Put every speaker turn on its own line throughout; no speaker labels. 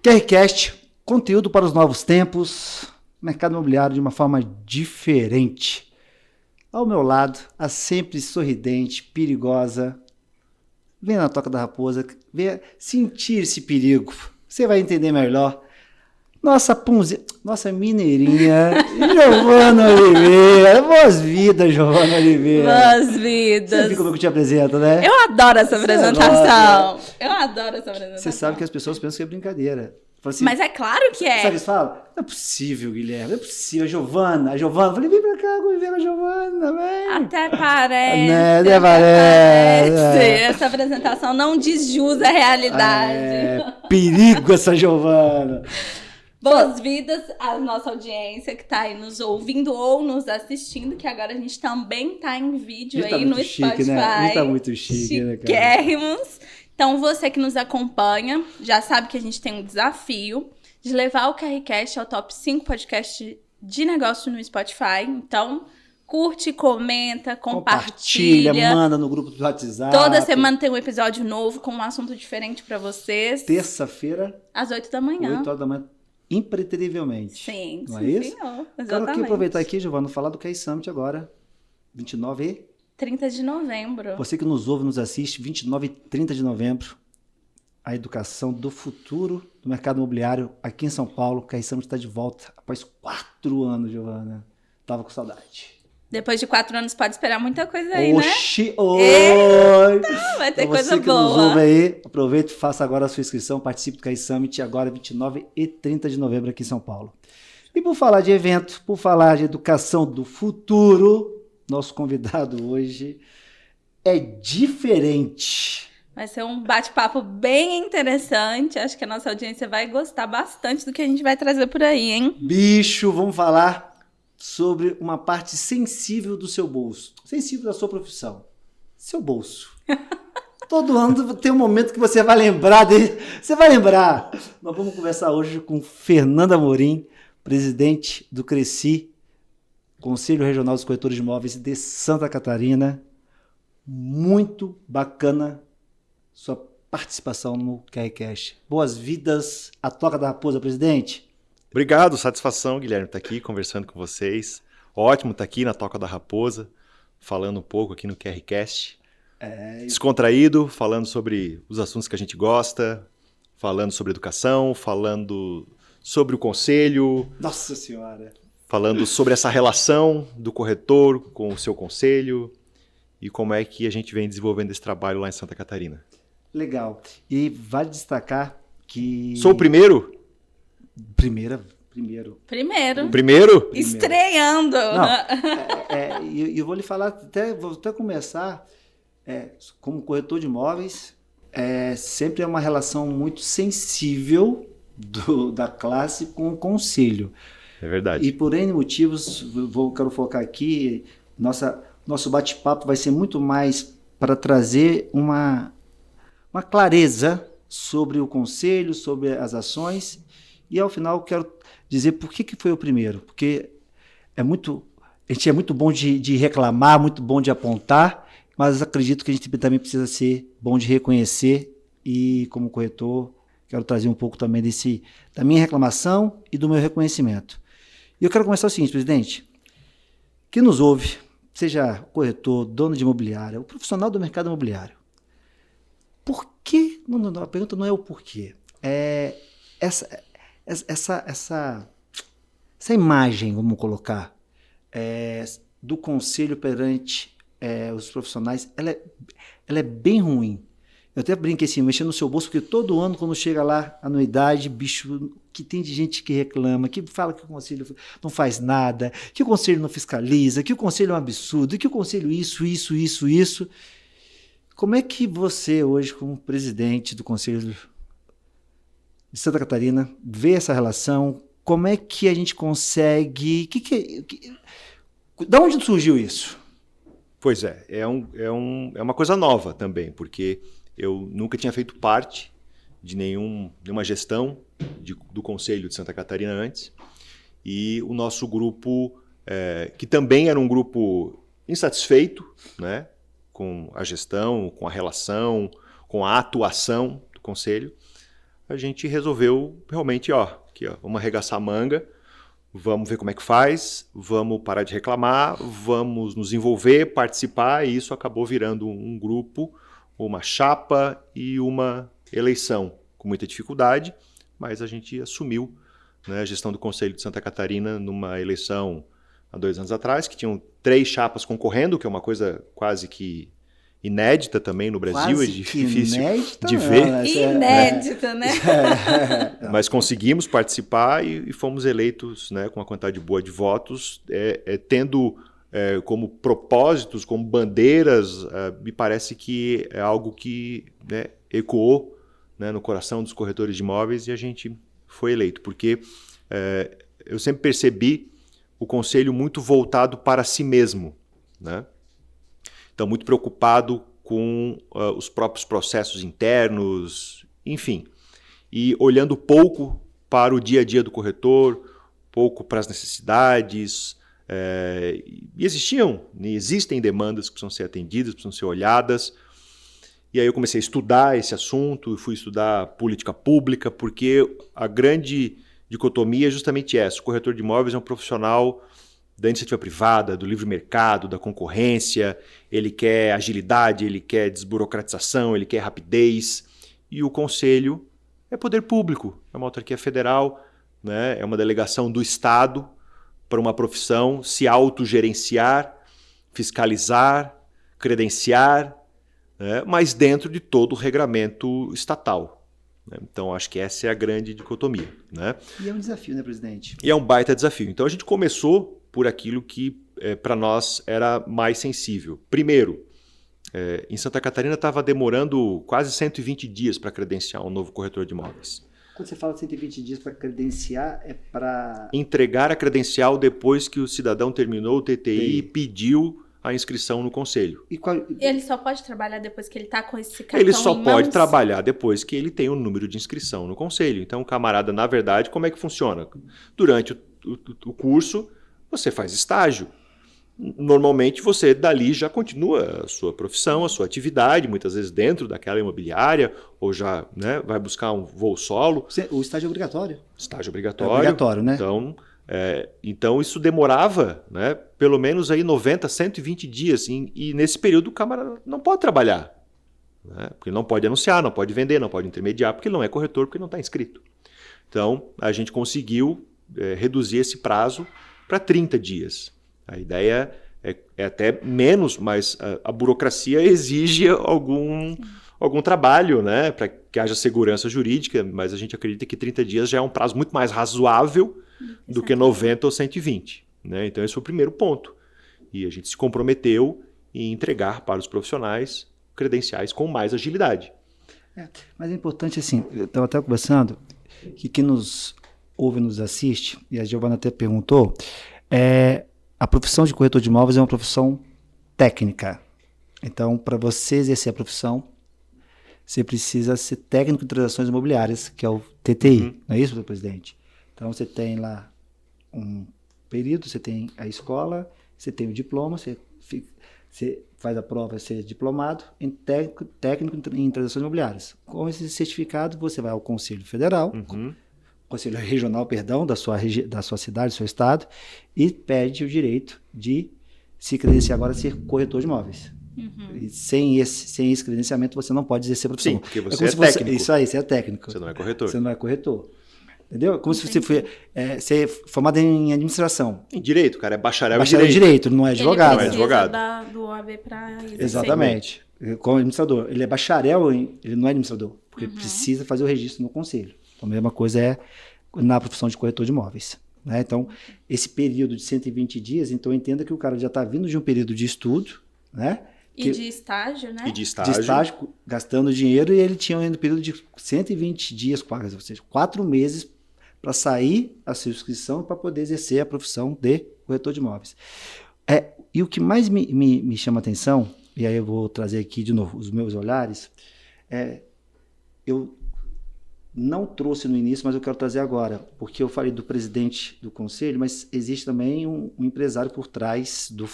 QRCast, conteúdo para os novos tempos, mercado imobiliário de uma forma diferente. Ao meu lado, a sempre sorridente, perigosa, vem na Toca da Raposa, venha sentir esse perigo. Você vai entender melhor. Nossa mineirinha, Giovana Oliveira. Boas-vindas, Giovana Oliveira.
Boas-vindas.
Você viu como eu te apresento, né?
Eu adoro essa apresentação. Eu adoro essa apresentação.
Você sabe que as pessoas pensam que é brincadeira. Assim,
mas é claro que é.
Sabe o que eles falam? Não é possível, Guilherme. Não é possível. A Giovana. Eu falei, vem pra cá, vem ver a Giovana, vem.
Até parece.
Né? Até parece.
Essa apresentação não diz jus à realidade.
Perigo essa Giovana.
Boas-vindas à nossa audiência que está aí nos ouvindo ou nos assistindo, que agora a gente também está em vídeo aí no
chique,
Spotify.
Né? Tá muito chique, né, cara?
Chiquérrimos. Então, você que nos acompanha, já sabe que a gente tem um desafio de levar o QRCast ao top 5 podcast de negócio no Spotify. Então, curte, comenta, compartilha.
Manda no grupo do WhatsApp.
Toda semana tem um episódio novo com um assunto diferente para vocês.
Terça-feira.
Às 8 da manhã.
8 horas da manhã. Impreterivelmente.
Sim,
não é isso?
Senhor, exatamente.
Quero aqui aproveitar aqui, Giovana, falar do QI Summit agora. 29 e
30 de novembro.
Você que nos ouve, nos assiste, 29 e 30 de novembro. A educação do futuro do mercado imobiliário aqui em São Paulo. O QI Summit está de volta após 4 anos, Giovana. Tava com saudade.
Depois de 4 anos pode esperar muita coisa aí,
Oxi,
né?
Oi!
Eita, vai ter
então,
coisa
você que
boa.
nos ouve aí, aproveite e faça agora a sua inscrição. Participe do QI Summit agora 29 e 30 de novembro aqui em São Paulo. E por falar de evento, por falar de educação do futuro, nosso convidado hoje é diferente.
Vai ser um bate-papo bem interessante. Acho que a nossa audiência vai gostar bastante do que a gente vai trazer por aí, hein?
Bicho, vamos falar sobre uma parte sensível do seu bolso. Sensível da sua profissão. Seu bolso. Todo ano tem um momento que você vai lembrar dele. Você vai lembrar. Nós vamos conversar hoje com Fernando Amorim, presidente do Cresci, Conselho Regional dos Corretores de Imóveis de Santa Catarina. Muito bacana sua participação no QRCast. Boas-vindas à Toca da Raposa, presidente.
Obrigado, satisfação, Guilherme, estar aqui conversando com vocês. Ótimo estar aqui na Toca da Raposa, falando um pouco aqui no QRCast. Descontraído, falando sobre os assuntos que a gente gosta, falando sobre educação, falando sobre o conselho.
Nossa Senhora!
Falando sobre essa relação do corretor com o seu conselho e como é que a gente vem desenvolvendo esse trabalho lá em Santa Catarina.
Legal. E vale destacar que...
Sou o primeiro?
Primeiro?
Estreando.
Eu vou lhe falar, vou até começar, como corretor de imóveis, sempre é uma relação muito sensível da classe com o conselho.
É verdade.
E por N motivos, quero focar aqui, nosso bate-papo vai ser muito mais para trazer uma clareza sobre o conselho, sobre as ações, e ao final quero dizer por que foi o primeiro, porque a gente é muito bom de reclamar, muito bom de apontar, mas acredito que a gente também precisa ser bom de reconhecer, e como corretor quero trazer um pouco também da minha reclamação e do meu reconhecimento. E eu quero começar o seguinte, presidente, quem nos ouve, seja corretor, dono de imobiliária, o profissional do mercado imobiliário, por que, a pergunta não é o porquê, essa imagem, vamos colocar, do conselho perante os profissionais, ela é bem ruim. Eu até brinquei assim, mexendo no seu bolso, porque todo ano, quando chega lá, anuidade, bicho, que tem de gente que reclama, que fala que o conselho não faz nada, que o conselho não fiscaliza, que o conselho é um absurdo, que o conselho isso. Como é que você, hoje, como presidente do Conselho de Santa Catarina, vê essa relação? Como é que a gente consegue... Da onde surgiu isso?
Pois é uma coisa nova também, porque eu nunca tinha feito parte de nenhuma gestão do Conselho de Santa Catarina antes. E o nosso grupo, que também era um grupo insatisfeito, né, com a gestão, com a relação, com a atuação do Conselho, a gente resolveu realmente, vamos arregaçar a manga, vamos ver como é que faz, vamos parar de reclamar, vamos nos envolver, participar, e isso acabou virando um grupo, uma chapa e uma eleição, com muita dificuldade, mas a gente assumiu, né, a gestão do Conselho de Santa Catarina numa eleição há 2 anos atrás, que tinham 3 chapas concorrendo, que é uma coisa quase que inédita também no Brasil,
quase
é difícil de
não,
ver.
Inédita, né?
Mas conseguimos participar e fomos eleitos, né, com uma quantidade boa de votos, tendo como propósitos, como bandeiras, me parece que é algo que, né, ecoou, né, no coração dos corretores de imóveis, e a gente foi eleito, porque eu sempre percebi o Conselho muito voltado para si mesmo, né? Então, muito preocupado com os próprios processos internos, enfim. E olhando pouco para o dia a dia do corretor, pouco para as necessidades. E existem demandas que precisam ser atendidas, precisam ser olhadas. E aí eu comecei a estudar esse assunto, fui estudar política pública, porque a grande dicotomia é justamente essa. O corretor de imóveis é um profissional da iniciativa privada, do livre mercado, da concorrência, ele quer agilidade, ele quer desburocratização, ele quer rapidez, e o Conselho é poder público, é uma autarquia federal, né? É uma delegação do Estado para uma profissão se autogerenciar, fiscalizar, credenciar, né? Mas dentro de todo o regramento estatal. Né? Então, acho que essa é a grande dicotomia. Né?
E é um desafio, né, presidente?
E é um baita desafio. Então, a gente começou por aquilo que para nós era mais sensível. Primeiro, em Santa Catarina estava demorando quase 120 dias para credenciar um novo corretor de imóveis.
Quando você fala 120 dias para credenciar, é para...
entregar a credencial depois que o cidadão terminou o TTI e pediu a inscrição no Conselho.
Ele só pode trabalhar depois que ele está com esse cartão
Ele só
em
pode
mãos?
trabalhar depois que ele tem o número de inscrição no Conselho. Então, camarada, na verdade, como é que funciona? Durante o curso, você faz estágio. Normalmente, você dali já continua a sua profissão, a sua atividade, muitas vezes dentro daquela imobiliária, ou já, né, vai buscar um voo solo.
O estágio é obrigatório.
Estágio obrigatório.
É obrigatório, né?
Então isso demorava, né, pelo menos aí 90, 120 dias. E nesse período o camarada não pode trabalhar. Né, porque ele não pode anunciar, não pode vender, não pode intermediar, porque ele não é corretor, porque ele não está inscrito. Então a gente conseguiu reduzir esse prazo para 30 dias. A ideia é até menos, mas a burocracia exige algum trabalho, né, para que haja segurança jurídica, mas a gente acredita que 30 dias já é um prazo muito mais razoável do que 90 ou 120. Né? Então esse foi o primeiro ponto. E a gente se comprometeu em entregar para os profissionais credenciais com mais agilidade.
Mas é importante, assim, eu estava até conversando, que quem nos ouve e nos assiste, e a Giovana até perguntou, a profissão de corretor de imóveis é uma profissão técnica. Então, para você exercer a profissão, você precisa ser técnico de transações imobiliárias, que é o TTI, não é isso, presidente? Então, você tem lá um período, você tem a escola, você tem o diploma, você faz a prova, você é diplomado em técnico em transações imobiliárias. Com esse certificado, você vai ao Conselho Federal, Conselho Regional, perdão, da sua cidade, do seu estado, e pede o direito de se credenciar agora a ser corretor de imóveis. E sem esse credenciamento, você não pode exercer a profissão.
Sim, porque você é técnico.
Isso aí, você é técnico.
Você não é corretor.
Você não é corretor. Entendeu? Como se você foi formado em administração.
Em direito, cara, é bacharel
em direito, não é advogado.
Ele precisa
Não é advogado.
do OAB para exercer.
Exatamente. Como administrador. Ele é bacharel, ele não é administrador, porque ele precisa fazer o registro no conselho. Então, a mesma coisa é na profissão de corretor de imóveis. Né? Então, esse período de 120 dias, então entenda que o cara já está vindo de um período de estudo, né?
De estágio, né?
E de estágio.
De estágio, gastando dinheiro, e ele tinha um período de 120 dias, ou seja, 4 meses para sair a sua inscrição para poder exercer a profissão de corretor de imóveis. E o que mais me chama a atenção, e aí eu vou trazer aqui de novo os meus olhares, eu não trouxe no início, mas eu quero trazer agora, porque eu falei do presidente do conselho, mas existe também um empresário por trás do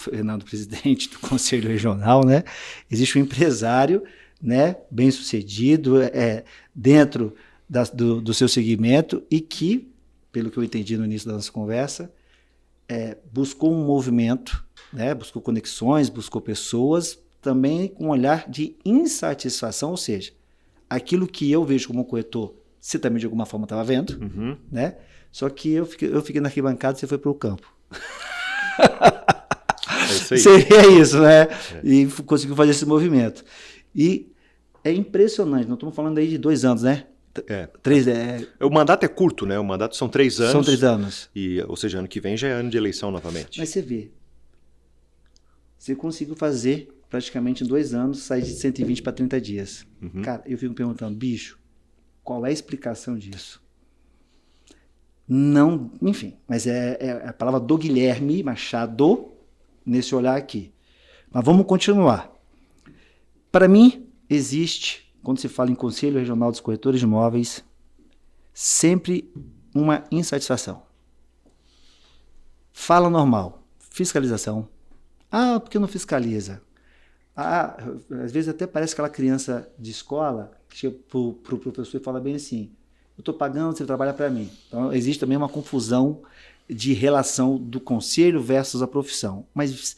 presidente do conselho regional, né? Existe um empresário, né, bem sucedido, dentro do seu segmento e que, pelo que eu entendi no início da nossa conversa, buscou um movimento, né, buscou conexões, buscou pessoas, também com um olhar de insatisfação, ou seja, aquilo que eu vejo como corretor, você também de alguma forma estava vendo, né? Só que eu fiquei na arquibancada e você foi para o campo.
É isso aí.
Seria isso, né? E conseguiu fazer esse movimento. E é impressionante, nós estamos falando aí de 2 anos, né? 3,
O mandato é curto, né? O mandato são 3 anos.
São 3 anos.
Ou seja, ano que vem já é ano de eleição novamente.
Mas você vê, você conseguiu fazer praticamente em 2 anos, sair de 120 para 30 dias. Cara, eu fico perguntando, bicho, qual é a explicação disso? Não, enfim, mas é a palavra do Guilherme Machado nesse olhar aqui. Mas vamos continuar. Para mim, existe, quando se fala em Conselho Regional dos Corretores de Imóveis, sempre uma insatisfação. Fala normal, fiscalização. Ah, por que não fiscaliza? Ah, às vezes até parece aquela criança de escola que chega para o professor e fala bem assim, eu estou pagando, você trabalha para mim. Então, existe também uma confusão de relação do conselho versus a profissão. Mas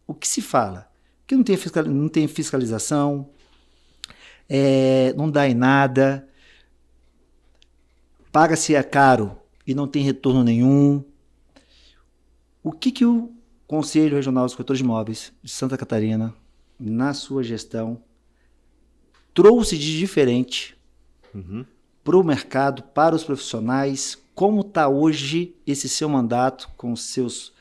o que se fala? Que não tem fiscalização, não dá em nada, paga-se caro e não tem retorno nenhum. O que o Conselho Regional dos Corretores de Imóveis de Santa Catarina, na sua gestão, trouxe de diferente para o mercado, para os profissionais? Como está hoje esse seu mandato com os seus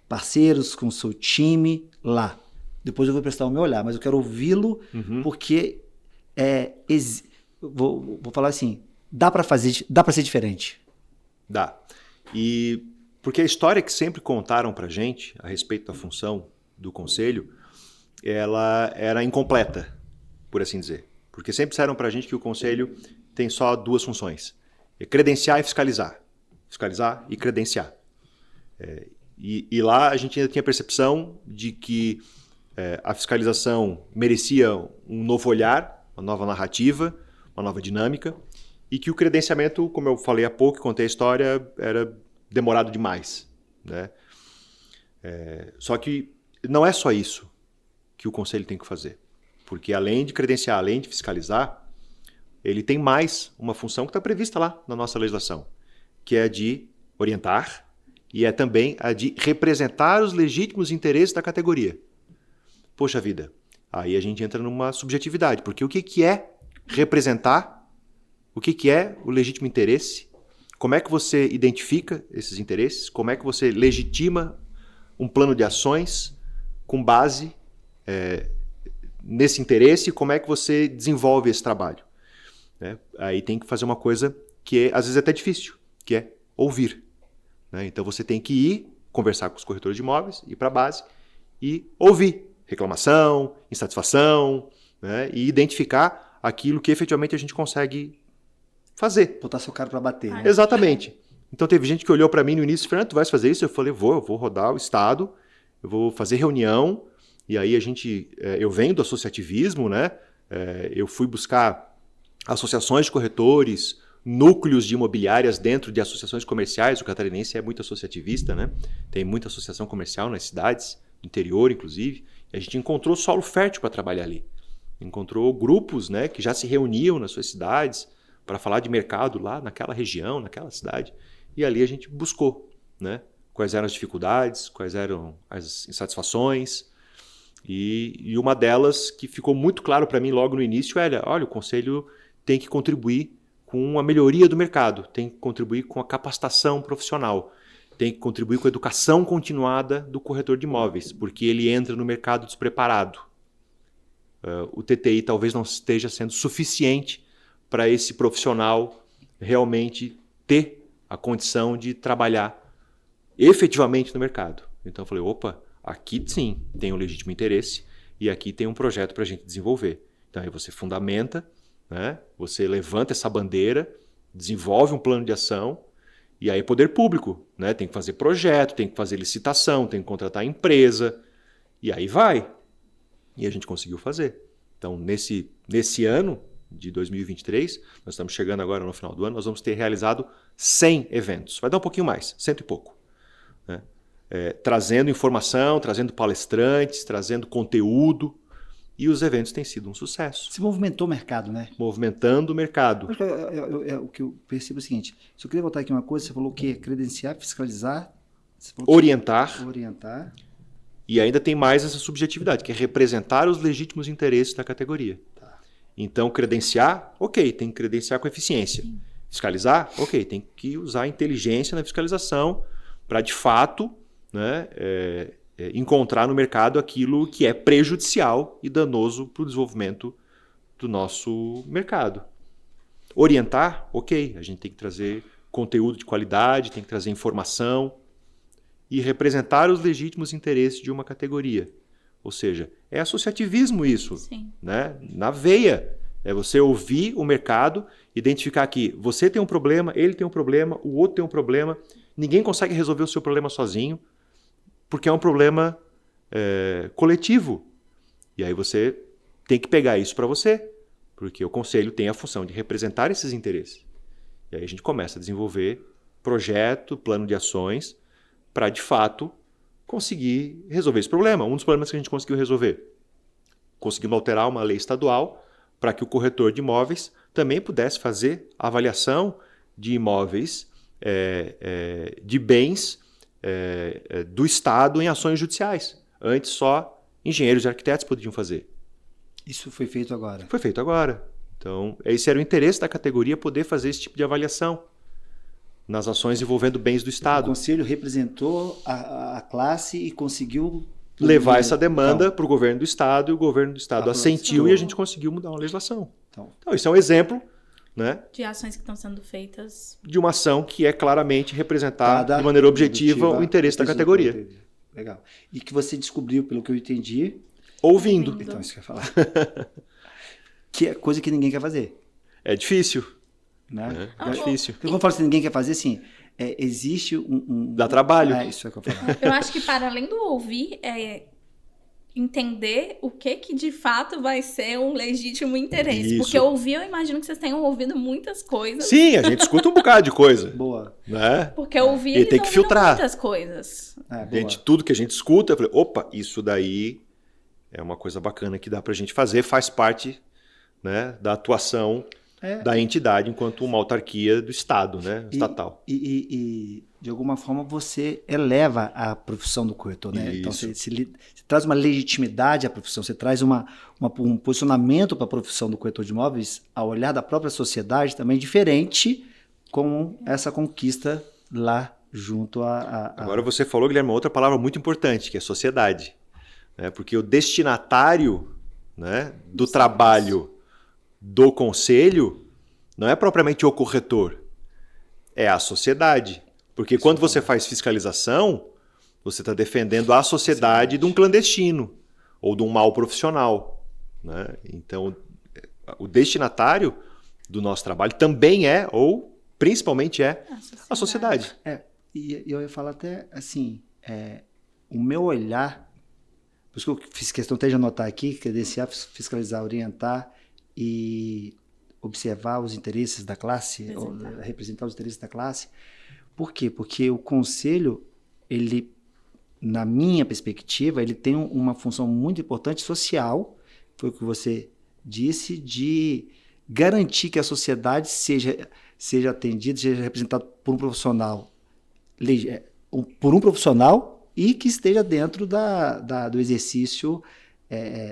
parceiros, com o seu time lá? Depois eu vou prestar o meu olhar, mas eu quero ouvi-lo, porque vou falar assim, dá para ser diferente.
Dá. E porque a história que sempre contaram para a gente a respeito da função do conselho, ela era incompleta, por assim dizer. Porque sempre disseram para a gente que o conselho tem só 2 funções. É credenciar e fiscalizar. Fiscalizar e credenciar. E lá a gente ainda tinha a percepção de que a fiscalização merecia um novo olhar, uma nova narrativa, uma nova dinâmica, e que o credenciamento, como eu falei há pouco, contei a história, era demorado demais, né? Só que não é só isso que o conselho tem que fazer. Porque além de credenciar, além de fiscalizar, ele tem mais uma função que está prevista lá na nossa legislação, que é a de orientar e é também a de representar os legítimos interesses da categoria. Poxa vida, aí a gente entra numa subjetividade, porque o que é representar? O que é o legítimo interesse? Como é que você identifica esses interesses? Como é que você legitima um plano de ações com base nesse interesse? Como é que você desenvolve esse trabalho? Aí tem que fazer uma coisa que às vezes é até difícil, que é ouvir. Então você tem que ir conversar com os corretores de imóveis, ir para a base e ouvir reclamação, insatisfação, e identificar aquilo que efetivamente a gente consegue fazer.
Botar seu cara para bater. Né?
Exatamente. Então teve gente que olhou para mim no início e falou, tu vais fazer isso? Eu falei, eu vou rodar o estado, eu vou fazer reunião, e aí eu venho do associativismo, né? Eu fui buscar associações de corretores, núcleos de imobiliárias dentro de associações comerciais. O catarinense é muito associativista, né? Tem muita associação comercial nas cidades, no interior inclusive, e a gente encontrou solo fértil para trabalhar ali. Encontrou grupos, né, que já se reuniam nas suas cidades para falar de mercado lá naquela região, naquela cidade, e ali a gente buscou, né, quais eram as dificuldades, quais eram as insatisfações, e uma delas que ficou muito claro para mim logo no início era, olha, o conselho tem que contribuir com a melhoria do mercado, tem que contribuir com a capacitação profissional, tem que contribuir com a educação continuada do corretor de imóveis, porque ele entra no mercado despreparado. O TTI talvez não esteja sendo suficiente para esse profissional realmente ter a condição de trabalhar efetivamente no mercado. Então eu falei, opa, aqui sim tem um legítimo interesse e aqui tem um projeto para a gente desenvolver. Então aí você fundamenta, né? Você levanta essa bandeira, desenvolve um plano de ação, e aí poder público, né? Tem que fazer projeto, tem que fazer licitação, tem que contratar empresa, e aí vai. E a gente conseguiu fazer. Então, nesse ano de 2023, nós estamos chegando agora no final do ano, nós vamos ter realizado 100 eventos. Vai dar um pouquinho mais, 100 e pouco. Né? Trazendo informação, trazendo palestrantes, trazendo conteúdo. E os eventos têm sido um sucesso.
Se movimentou o mercado, né?
Movimentando o mercado.
O que eu percebo é o seguinte, só queria voltar aqui uma coisa, você falou o quê? Credenciar, fiscalizar...
Orientar.
Orientar.
E ainda tem mais essa subjetividade, que é representar os legítimos interesses da categoria.
Tá.
Então, credenciar, ok, tem que credenciar com eficiência. Sim. Fiscalizar, ok, tem que usar a inteligência na fiscalização para, de fato, né, encontrar no mercado aquilo que é prejudicial e danoso para o desenvolvimento do nosso mercado. Orientar, ok, a gente tem que trazer conteúdo de qualidade, tem que trazer informação e representar os legítimos interesses de uma categoria. Ou seja, é associativismo isso, né? Na veia. É você ouvir o mercado, identificar que você tem um problema, ele tem um problema, o outro tem um problema, ninguém consegue resolver o seu problema sozinho, porque é um problema coletivo. E aí você tem que pegar isso para você, porque o conselho tem a função de representar esses interesses. E aí a gente começa a desenvolver projeto, plano de ações, para, de fato, conseguir resolver esse problema. Um dos problemas que a gente conseguiu resolver, conseguimos alterar uma lei estadual para que o corretor de imóveis também pudesse fazer avaliação de imóveis, de bens do Estado em ações judiciais. Antes só engenheiros e arquitetos podiam fazer.
Isso foi feito agora?
Foi feito agora. Então, esse era o interesse da categoria, poder fazer esse tipo de avaliação nas ações envolvendo bens do Estado.
O Conselho representou a classe e conseguiu
levar essa demanda para o governo do Estado, e o governo do Estado assentiu e a gente conseguiu mudar uma legislação. Então isso é um exemplo, né,
de ações que estão sendo feitas.
De uma ação que é claramente representar de maneira objetiva o interesse da categoria.
Legal. E que você descobriu, pelo que eu entendi...
Ouvindo.
Então, isso que eu ia falar. Que é coisa que ninguém quer fazer.
É difícil.
Né?
É difícil.
Quando eu falo assim, ninguém quer fazer, assim, existe
Dá trabalho.
Isso é que eu falo.
Eu acho que para além do ouvir, entender o que de fato vai ser um legítimo interesse.
Isso.
Porque ouvir, eu imagino que vocês tenham ouvido muitas coisas.
Sim, a gente escuta um bocado de coisa.
Boa.
Né?
Porque ouvir,
e tem que filtrar
muitas coisas.
Tudo que a gente escuta, eu falei, opa, isso daí é uma coisa bacana que dá pra gente fazer, faz parte, né, da atuação da entidade enquanto uma autarquia do Estado, né, estatal.
E de alguma forma você eleva a profissão do corretor, né?
Isso.
Então você traz uma legitimidade à profissão, você traz um posicionamento para a profissão do corretor de imóveis, ao olhar da própria sociedade também diferente com essa conquista lá junto a...
Agora você falou, Guilherme, outra palavra muito importante, que é sociedade. Né? Porque o destinatário, né, do trabalho do conselho não é propriamente o corretor, é a sociedade. Porque quando você faz fiscalização, você está defendendo a sociedade de um clandestino ou de um mau profissional. Né? Então, o destinatário do nosso trabalho também é, ou principalmente é, a sociedade.
E eu ia falar até assim, o meu olhar, por isso que eu fiz questão até de anotar aqui, credenciar, fiscalizar, orientar e observar os interesses da classe, representar os interesses da classe. Por quê? Porque o conselho, ele, na minha perspectiva, ele tem uma função muito importante social, foi o que você disse, de garantir que a sociedade seja atendida, seja representada por um profissional, e que esteja dentro do exercício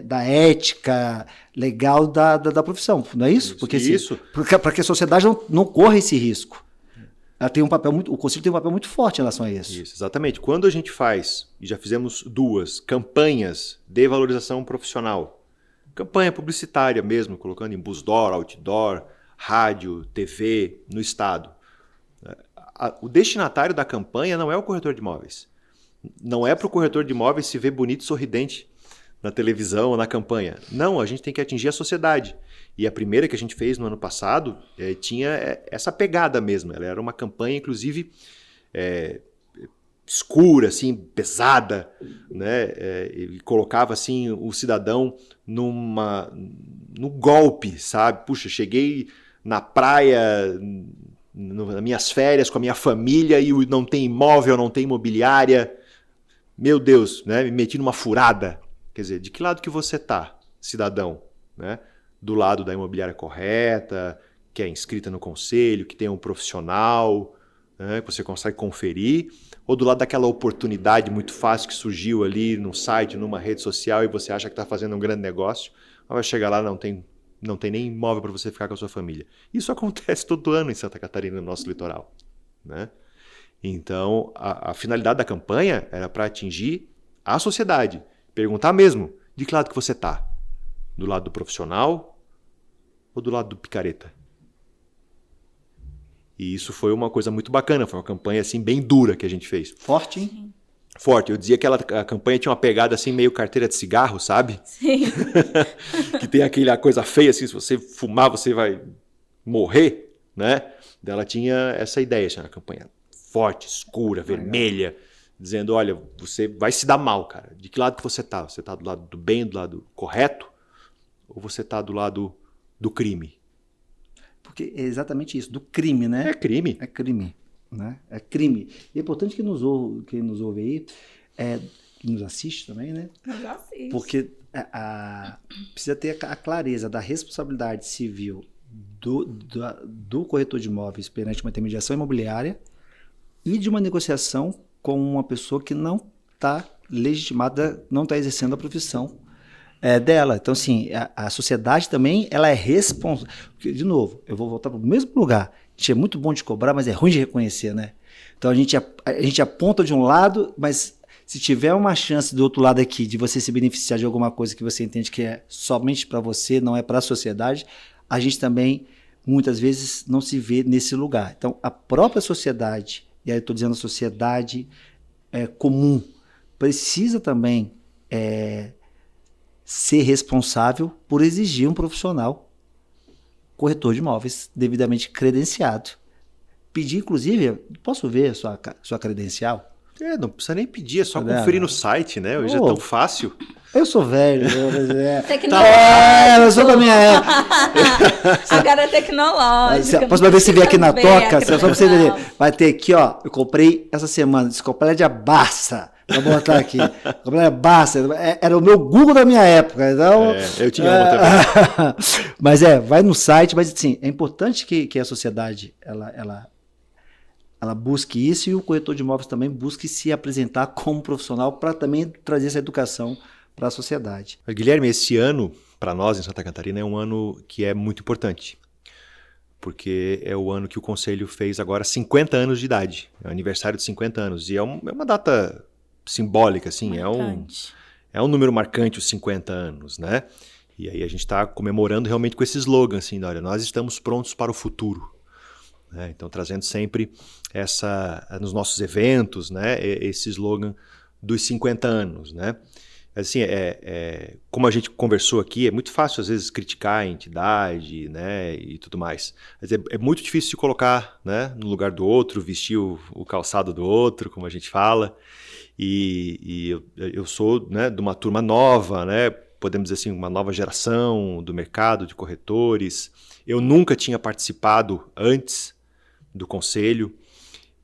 da ética legal da profissão, não é isso? Porque para que a sociedade não corra esse risco. Ela tem o conselho tem um papel muito forte em relação a isso.
Isso, exatamente. Quando a gente faz, e já fizemos 2 campanhas de valorização profissional, campanha publicitária mesmo, colocando em busdoor, outdoor, rádio, TV, no Estado. O destinatário da campanha não é o corretor de imóveis. Não é para o corretor de imóveis se ver bonito e sorridente na televisão ou na campanha. Não, a gente tem que atingir a sociedade. E a primeira que a gente fez no ano passado tinha essa pegada mesmo. Ela era uma campanha, inclusive, escura, assim, pesada, né? E colocava assim, o cidadão no golpe, sabe? Puxa, cheguei na praia, nas minhas férias com a minha família e não tem imóvel, não tem imobiliária. Meu Deus, né? Me meti numa furada. Quer dizer, de que lado que você tá, cidadão? Né? Do lado da imobiliária correta, que é inscrita no conselho, que tem um profissional, né, que você consegue conferir, ou do lado daquela oportunidade muito fácil que surgiu ali num site, numa rede social e você acha que está fazendo um grande negócio, mas vai chegar lá não tem nem imóvel para você ficar com a sua família. Isso acontece todo ano em Santa Catarina, no nosso litoral. Né? Então, a finalidade da campanha era para atingir a sociedade. Perguntar mesmo, de que lado que você está? Do lado do profissional ou do lado do picareta? E isso foi uma coisa muito bacana, foi uma campanha assim bem dura que a gente fez.
Forte, hein?
Forte. Eu dizia que a campanha tinha uma pegada assim meio carteira de cigarro, sabe?
Sim.
Que tem aquela coisa feia assim, se você fumar você vai morrer, né? Ela tinha essa ideia, assim, uma campanha forte, escura, vermelha, dizendo, olha, você vai se dar mal, cara. De que lado que você tá? Você tá do lado do bem, do lado correto? Ou você tá do lado do crime?
Porque é exatamente isso, do crime, né?
É crime.
É crime, né? É crime. E é importante que nos ouve aí, que nos assiste também, né?
Nos assiste.
Porque precisa ter a clareza da responsabilidade civil do corretor de imóveis perante uma intermediação imobiliária e de uma negociação com uma pessoa que não está legitimada, não está exercendo a profissão dela. Então, assim, a sociedade também, ela é responsável. De novo, eu vou voltar para o mesmo lugar. A gente é muito bom de cobrar, mas é ruim de reconhecer, né? Então, a gente aponta de um lado, mas se tiver uma chance do outro lado aqui de você se beneficiar de alguma coisa que você entende que é somente para você, não é para a sociedade, a gente também, muitas vezes, não se vê nesse lugar. Então, a própria sociedade, e aí eu estou dizendo a sociedade comum, precisa também ser responsável por exigir um profissional corretor de imóveis devidamente credenciado. Pedir, inclusive, posso ver a sua credencial?
Não precisa nem pedir, é só conferir no site, né? Hoje é tão fácil.
Eu sou velho.
Tecnológico.
Eu sou da minha época.
Agora é tecnológico.
Próxima vez que você vier aqui na toca, só pra você ver, vai ter aqui, ó, eu comprei essa semana, Enciclopédia Barça. Vou botar aqui. Enciclopédia Barça. Era o meu Google da minha época. Então,
eu tinha uma também.
Mas vai no site, mas assim, é importante que a sociedade, ela busque isso e o corretor de imóveis também busque se apresentar como profissional para também trazer essa educação para a sociedade.
Guilherme, esse ano, para nós em Santa Catarina, é um ano que é muito importante, porque é o ano que o Conselho fez agora 50 anos de idade, é o aniversário de 50 anos, e é uma data simbólica, assim, é um número marcante os 50 anos, né? E aí a gente está comemorando realmente com esse slogan, assim, olha, nós estamos prontos para o futuro. Então, trazendo sempre nos nossos eventos, né, esse slogan dos 50 anos. Né? Assim, como a gente conversou aqui, é muito fácil, às vezes, criticar a entidade, né, e tudo mais. Mas é muito difícil se colocar, né, no lugar do outro, vestir o calçado do outro, como a gente fala. E eu sou, né, de uma turma nova, né, podemos dizer assim, uma nova geração do mercado de corretores. Eu nunca tinha participado antes do Conselho,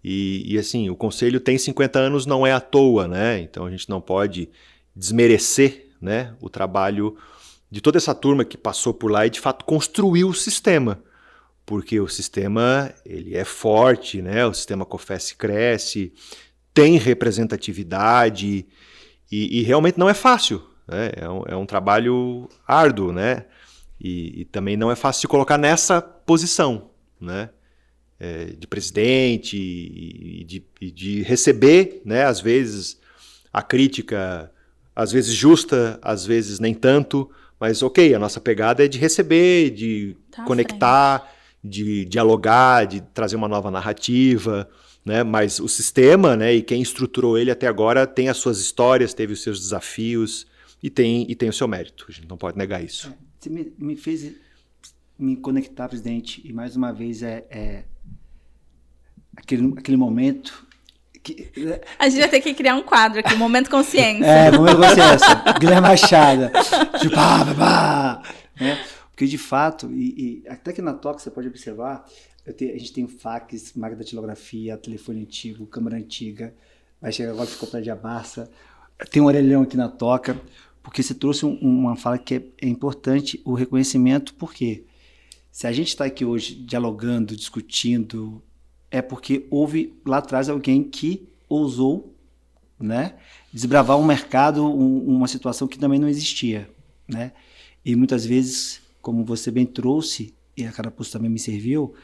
e assim, o Conselho tem 50 anos, não é à toa, né? Então a gente não pode desmerecer, né, o trabalho de toda essa turma que passou por lá e de fato construiu o sistema, porque o sistema ele é forte, né? O sistema COFES cresce, tem representatividade e realmente não é fácil, né? É um trabalho árduo, né? E também não é fácil se colocar nessa posição, né? De presidente e de receber, né, às vezes, a crítica, às vezes justa, às vezes nem tanto, mas ok, a nossa pegada é de receber, de conectar, de dialogar, de trazer uma nova narrativa, né, mas o sistema, né, e quem estruturou ele até agora tem as suas histórias, teve os seus desafios, e tem o seu mérito, a gente não pode negar isso.
Você me fez me conectar, presidente, e mais uma vez aquele momento que...
A gente vai ter que criar um quadro aqui, Momento Consciência.
Momento Consciência, Guilherme Machado, tipo, né? Porque de fato, e até que na toca você pode observar, a gente tem fax, máquina de datilografia, telefone antigo, câmera antiga, vai chegar agora ficou para de Barça, tem um orelhão aqui na toca, porque você trouxe uma fala que é importante, o reconhecimento, por quê? Se a gente está aqui hoje dialogando, discutindo, é porque houve lá atrás alguém que ousou, né, desbravar um mercado, uma situação que também não existia, né? E muitas vezes, como você bem trouxe, e a Carapuça também me serviu,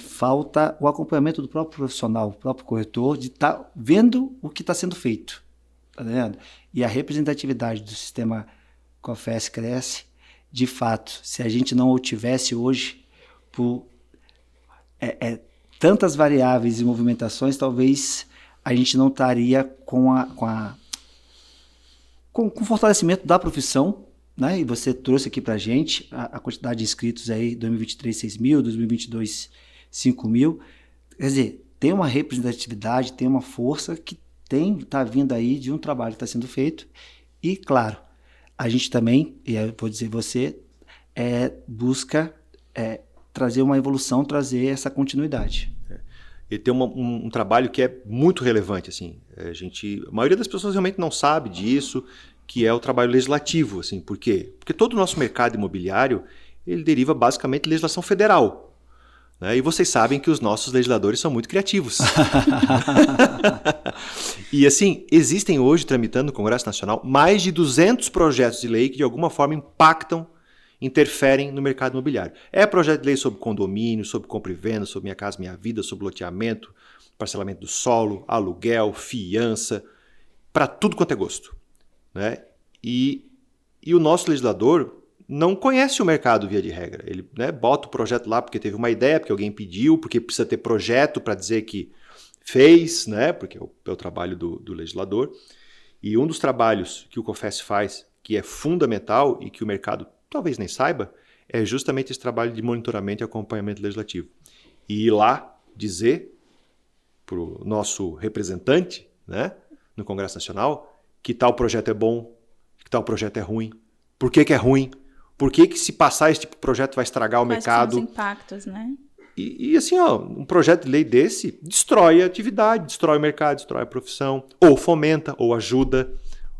falta o acompanhamento do próprio profissional, do próprio corretor, de estar vendo o que está sendo feito, tá vendo? E a representatividade do sistema COFES cresce. De fato, se a gente não o tivesse hoje, por tantas variáveis e movimentações, talvez a gente não estaria com o fortalecimento da profissão, né? E você trouxe aqui para a gente a quantidade de inscritos aí, 2023, 6 mil, 2022, 5 mil. Quer dizer, tem uma representatividade, tem uma força que está vindo aí de um trabalho que está sendo feito. E, claro, a gente também, e eu vou dizer você, busca trazer uma evolução, trazer essa continuidade.
E tem um trabalho que é muito relevante, assim. A maioria das pessoas realmente não sabe disso, que é o trabalho legislativo, assim. Por quê? Porque todo o nosso mercado imobiliário, ele deriva basicamente de legislação federal, né? E vocês sabem que os nossos legisladores são muito criativos. E assim, existem hoje, tramitando no Congresso Nacional, mais de 200 projetos de lei que de alguma forma impactam, interferem no mercado imobiliário. É projeto de lei sobre condomínio, sobre compra e venda, sobre Minha Casa Minha Vida, sobre loteamento, parcelamento do solo, aluguel, fiança, para tudo quanto é gosto, né? E o nosso legislador não conhece o mercado via de regra. Ele, né, bota o projeto lá porque teve uma ideia, porque alguém pediu, porque precisa ter projeto para dizer que fez, né? Porque é o trabalho do legislador. E um dos trabalhos que o COFES faz, que é fundamental e que o mercado talvez nem saiba, é justamente esse trabalho de monitoramento e acompanhamento legislativo. E ir lá dizer para o nosso representante, né, no Congresso Nacional, que tal projeto é bom, que tal projeto é ruim, por que é ruim, por que se passar esse tipo de projeto vai estragar o mercado.
Quais são os impactos, né?
E assim, um projeto de lei desse destrói a atividade, destrói o mercado, destrói a profissão, ou fomenta, ou ajuda,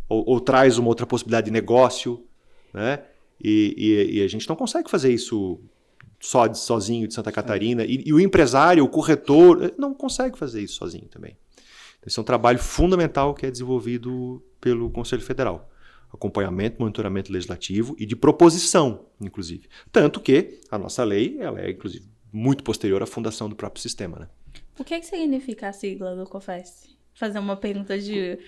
ou traz uma outra possibilidade de negócio, né? E a gente não consegue fazer isso sozinho de Santa Catarina. E o empresário, o corretor, não consegue fazer isso sozinho também. Esse é um trabalho fundamental que é desenvolvido pelo Conselho Federal. Acompanhamento, monitoramento legislativo e de proposição, inclusive. Tanto que a nossa lei ela é, inclusive, muito posterior à fundação do próprio sistema, né?
O que significa a sigla do COFES? Fazer uma pergunta de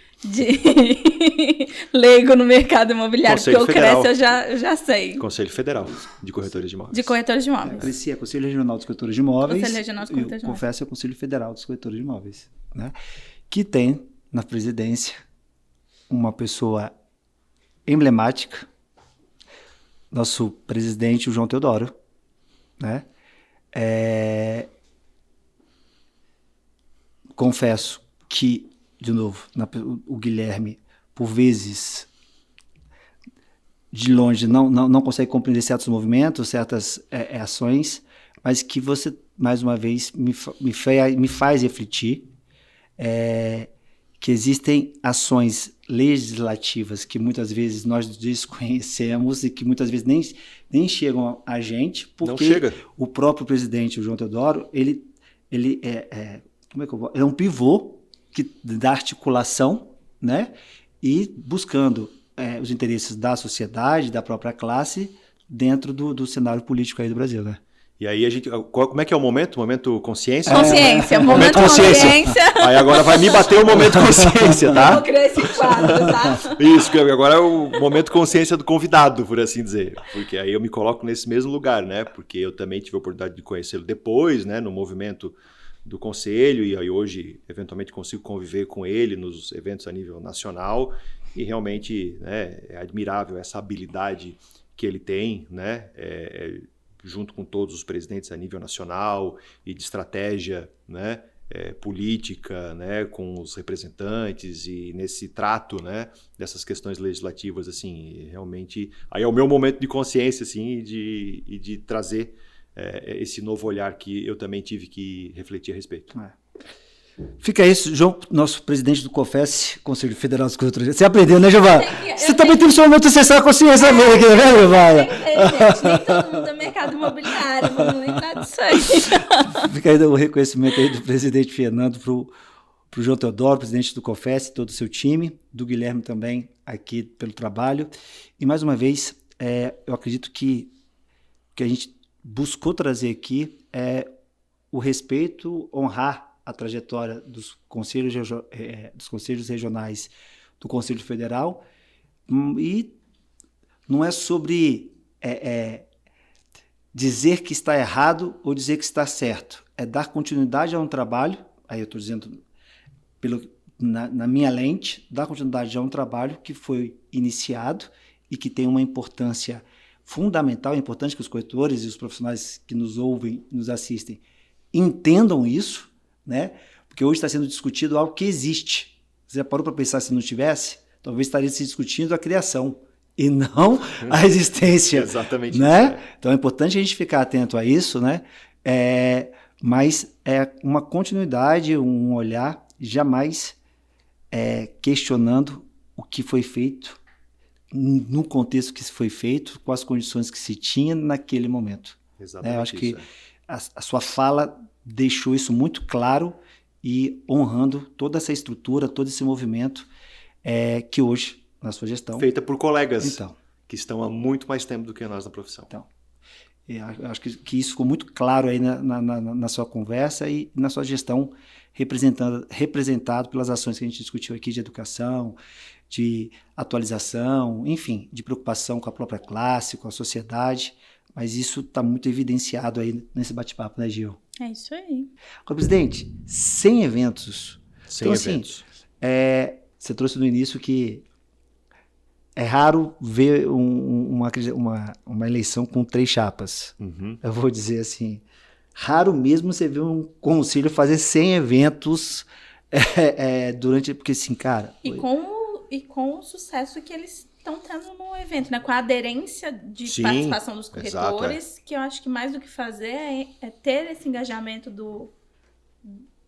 leigo no mercado imobiliário,
Conselho
porque
Federal.
o CRES eu já sei.
Conselho Federal de Corretores de Imóveis.
De corretores de imóveis.
Parecia Conselho Regional dos Corretores de Imóveis.
Conselho Regional dos Corretores de Imóveis.
Confesso, é o Conselho Federal dos Corretores de Imóveis, né? Que tem na presidência uma pessoa emblemática, nosso presidente, o João Teodoro, né? Confesso que, de novo, o Guilherme, por vezes, de longe, não consegue compreender certos movimentos, certas ações, mas que você, mais uma vez, me faz refletir que existem ações legislativas que muitas vezes nós desconhecemos e que muitas vezes nem chegam a gente, porque o próprio presidente, o João Teodoro, ele é um pivô da articulação, né? E buscando os interesses da sociedade, da própria classe, dentro do cenário político aí do Brasil, né?
E aí como é que é o momento? O momento consciência?
Consciência, momento consciência.
Aí agora vai me bater o momento consciência, tá?
Vou criar esse quadro, tá?
Isso, que agora é o momento consciência do convidado, por assim dizer. Porque aí eu me coloco nesse mesmo lugar, né? Porque eu também tive a oportunidade de conhecê-lo depois, né? No movimento do conselho, e aí hoje, eventualmente, consigo conviver com ele nos eventos a nível nacional. E realmente, né, é admirável essa habilidade que ele tem, né, junto com todos os presidentes a nível nacional e de estratégia, né, política, né, com os representantes e nesse trato, né, dessas questões legislativas, assim, realmente, aí é o meu momento de consciência, assim, e de trazer esse novo olhar que eu também tive que refletir a respeito.
Fica isso, João, nosso presidente do COFES, Conselho Federal dos Corretores. Você aprendeu, né, Giovana? Você também teve seu momento de acessar a consciência mesmo aqui, né, Giovana?
Gente, nem todo mundo é mercado imobiliário, vamos lembrar disso aí.
Fica aí o reconhecimento aí do presidente Fernando pro João Teodoro, presidente do COFES, todo o seu time, do Guilherme também aqui pelo trabalho. E mais uma vez, eu acredito que o que a gente buscou trazer aqui é o respeito, honrar a trajetória dos conselhos regionais do Conselho Federal, e não é sobre dizer que está errado ou dizer que está certo, é dar continuidade a um trabalho, aí eu estou dizendo na minha lente, dar continuidade a um trabalho que foi iniciado e que tem uma importância fundamental, é importante que os corretores e os profissionais que nos ouvem, nos assistem, entendam isso, né? Porque hoje está sendo discutido algo que existe. Você já parou para pensar se não tivesse? Talvez estaria se discutindo a criação e não a existência.
Exatamente.
Né? Isso. Então é importante a gente ficar atento a isso, né? Mas é uma continuidade, um olhar, jamais questionando o que foi feito, no contexto que foi feito, com as condições que se tinha naquele momento.
Exatamente.
Eu acho que a sua fala deixou isso muito claro e honrando toda essa estrutura, todo esse movimento que hoje, na sua gestão...
Feita por colegas que estão há muito mais tempo do que nós na profissão.
Então, eu acho que isso ficou muito claro aí na sua conversa e na sua gestão, representado pelas ações que a gente discutiu aqui de educação, de atualização, enfim, de preocupação com a própria classe, com a sociedade, mas isso está muito evidenciado aí nesse bate-papo, né, Gil?
É isso aí.
Agora, presidente, 100 eventos.
100 eventos.
Assim, você trouxe no início que é raro ver uma eleição com 3 chapas.
Uhum.
Eu vou dizer assim, raro mesmo você ver um conselho fazer 100 eventos durante... Porque assim, cara...
E com o sucesso que eles estão tendo no evento, né? Com a aderência de participação dos corretores, que eu acho que mais do que fazer é ter esse engajamento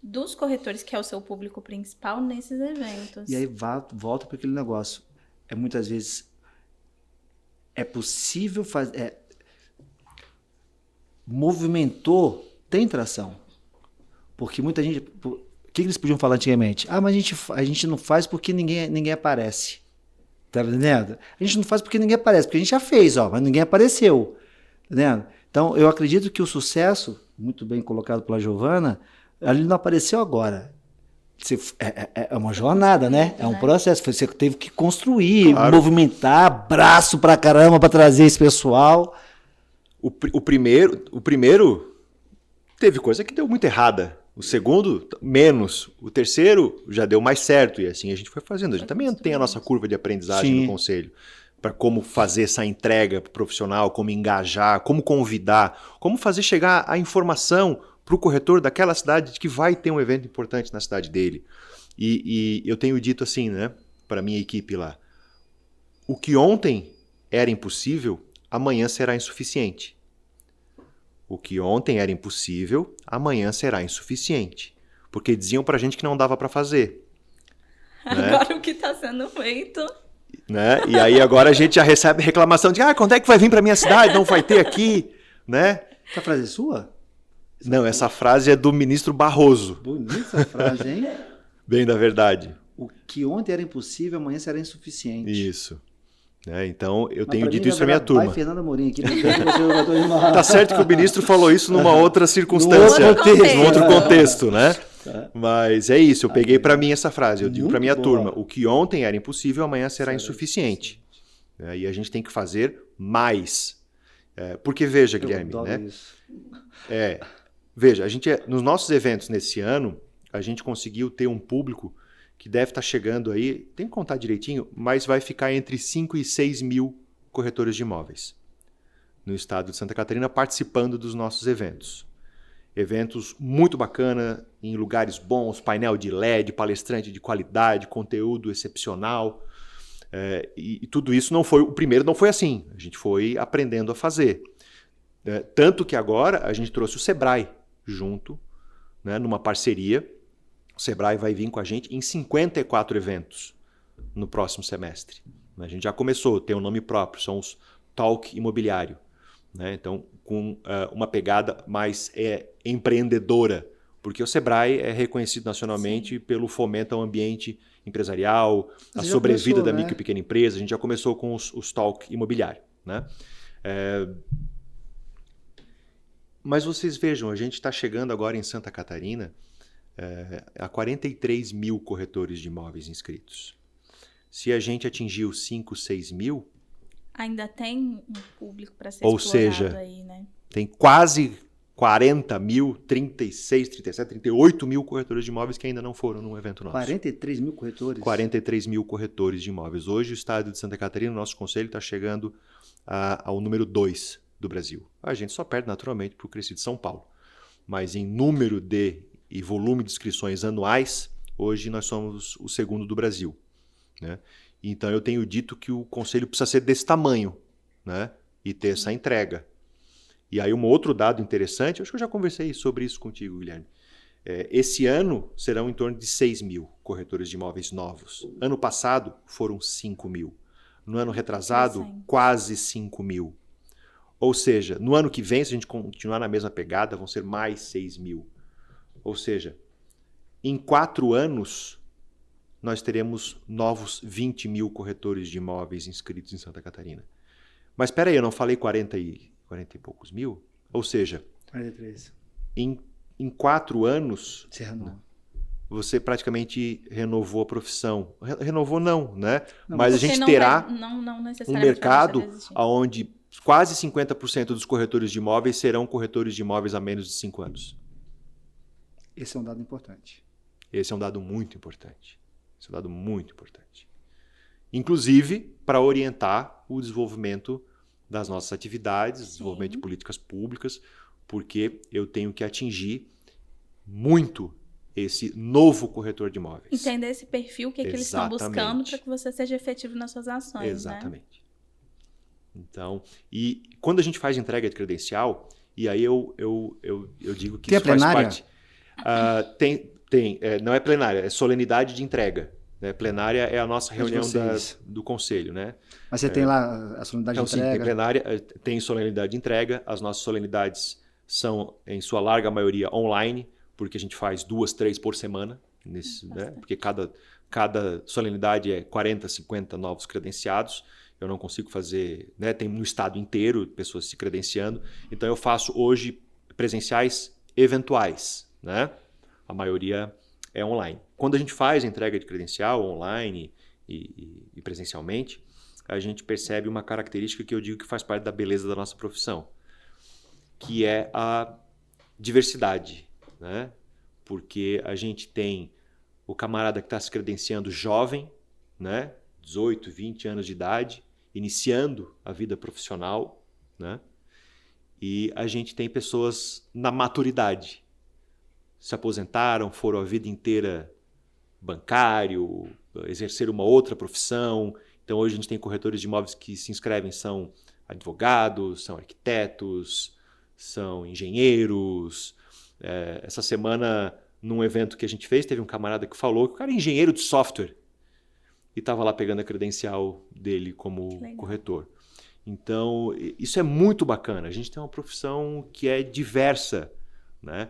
dos corretores, que é o seu público principal, nesses eventos.
E aí volta para aquele negócio. Muitas vezes é possível fazer... movimentou, tem tração. Porque muita gente... O que eles podiam falar antigamente? Mas a gente não faz porque ninguém aparece. Tá entendendo? A gente não faz porque ninguém aparece, porque a gente já fez, mas ninguém apareceu. Tá entendendo? Então, eu acredito que o sucesso, muito bem colocado pela Giovana, ele não apareceu agora. É uma jornada, né? É um processo. Você teve que construir, movimentar, braço pra caramba pra trazer esse pessoal.
O primeiro teve coisa que deu muito errada. O segundo, menos. O terceiro já deu mais certo. E assim a gente foi fazendo. A gente também tem a nossa curva de aprendizagem no conselho. Para como fazer essa entrega profissional, como engajar, como convidar, como fazer chegar a informação para o corretor daquela cidade de que vai ter um evento importante na cidade dele. E eu tenho dito assim, né, para a minha equipe lá, o que ontem era impossível, amanhã será insuficiente. O que ontem era impossível, amanhã será insuficiente. Porque diziam para a gente que não dava para fazer.
Agora, né? O que está sendo feito...
Né? E aí agora a gente já recebe reclamação de quando é que vai vir para minha cidade? Não vai ter aqui, né?
Essa frase é sua?
Não, essa frase é do ministro Barroso.
Bonita essa frase, hein?
Bem da verdade.
O que ontem era impossível, amanhã será insuficiente.
Isso. Então, eu tenho dito isso para minha turma.
Vai Fernanda Morim aqui.
Tá certo que o ministro falou isso numa outra circunstância, num outro contexto, né? Mas é isso, eu peguei para mim essa frase. Eu digo para minha turma, o que ontem era impossível, amanhã será insuficiente. E a gente tem que fazer mais. Porque veja, Guilherme, né? Veja, nos nossos eventos nesse ano, a gente conseguiu ter um público que deve estar chegando aí, tem que contar direitinho, mas vai ficar entre 5 e 6 mil corretores de imóveis no estado de Santa Catarina participando dos nossos eventos. Eventos muito bacana, em lugares bons, painel de LED, palestrante de qualidade, conteúdo excepcional. E tudo isso o primeiro não foi assim, a gente foi aprendendo a fazer. Tanto que agora a gente trouxe o Sebrae junto, né, numa parceria. O Sebrae vai vir com a gente em 54 eventos no próximo semestre. A gente já começou, tem um nome próprio, são os Talk Imobiliário. Né? Então, com uma pegada mais empreendedora, porque o Sebrae é reconhecido nacionalmente pelo fomento ao ambiente empresarial, a sobrevida da micro e pequena empresa. A gente já começou com os Talk Imobiliário. Né? Mas vocês vejam, a gente está chegando agora em Santa Catarina a 43 mil corretores de imóveis inscritos. Se a gente atingir os 5, 6 mil...
Ainda tem um público para ser
explorado
seja, aí, né?
Tem quase 40 mil, 36, 37, 38 mil corretores de imóveis que ainda não foram num evento nosso.
43 mil corretores?
43 mil corretores de imóveis. Hoje o estado de Santa Catarina, o nosso conselho, está chegando ao número 2 do Brasil. A gente só perde naturalmente para o crescido de São Paulo. Mas em número e volume de inscrições anuais, hoje nós somos o segundo do Brasil. Né? Então eu tenho dito que o conselho precisa ser desse tamanho, né? E ter essa entrega. E aí um outro dado interessante, acho que eu já conversei sobre isso contigo, Guilherme. Esse ano serão em torno de 6 mil corretores de imóveis novos. Ano passado foram 5 mil. No ano retrasado, quase 5 mil. Ou seja, no ano que vem, se a gente continuar na mesma pegada, vão ser mais 6 mil. Ou seja, em 4 anos, nós teremos novos 20 mil corretores de imóveis inscritos em Santa Catarina. Mas espera aí, eu não falei 40 e poucos mil? Ou seja,
43.
Em 4 anos,
você
praticamente renovou a profissão. Renovou não, né?
Não,
mas a gente terá um mercado onde quase 50% dos corretores de imóveis serão corretores de imóveis há menos de 5 anos.
Esse é um dado importante.
Esse é um dado muito importante. Esse é um dado muito importante. Inclusive, para orientar o desenvolvimento das nossas atividades, desenvolvimento de políticas públicas, porque eu tenho que atingir muito esse novo corretor de imóveis.
Entender esse perfil, o que eles estão buscando para que você seja efetivo nas suas ações.
Exatamente. Né? Então, e quando a gente faz entrega de credencial, e aí eu digo que isso faz parte... não é plenária, é solenidade de entrega. Né? Plenária é a nossa reunião do conselho. Né?
Mas você tem lá a solenidade de entrega?
Sim, tem plenária, tem solenidade de entrega. As nossas solenidades são, em sua larga maioria, online, porque a gente faz 2, 3 por semana. Né? Porque cada solenidade é 40, 50 novos credenciados. Eu não consigo fazer... Né? Tem no estado inteiro pessoas se credenciando. Então eu faço hoje presenciais eventuais. Né? A maioria é online. Quando a gente faz a entrega de credencial online e presencialmente, a gente percebe uma característica que eu digo que faz parte da beleza da nossa profissão, que é a diversidade. Né? Porque a gente tem o camarada que está se credenciando jovem, né? 18, 20 anos de idade, iniciando a vida profissional, né? E a gente tem pessoas na maturidade. Se aposentaram, foram a vida inteira bancário, exerceram uma outra profissão. Então hoje a gente tem corretores de imóveis que se inscrevem, são advogados, são arquitetos, são engenheiros. Essa semana, num evento que a gente fez, teve um camarada que falou que o cara é engenheiro de software e estava lá pegando a credencial dele como corretor. Então, isso é muito bacana. A gente tem uma profissão que é diversa, né?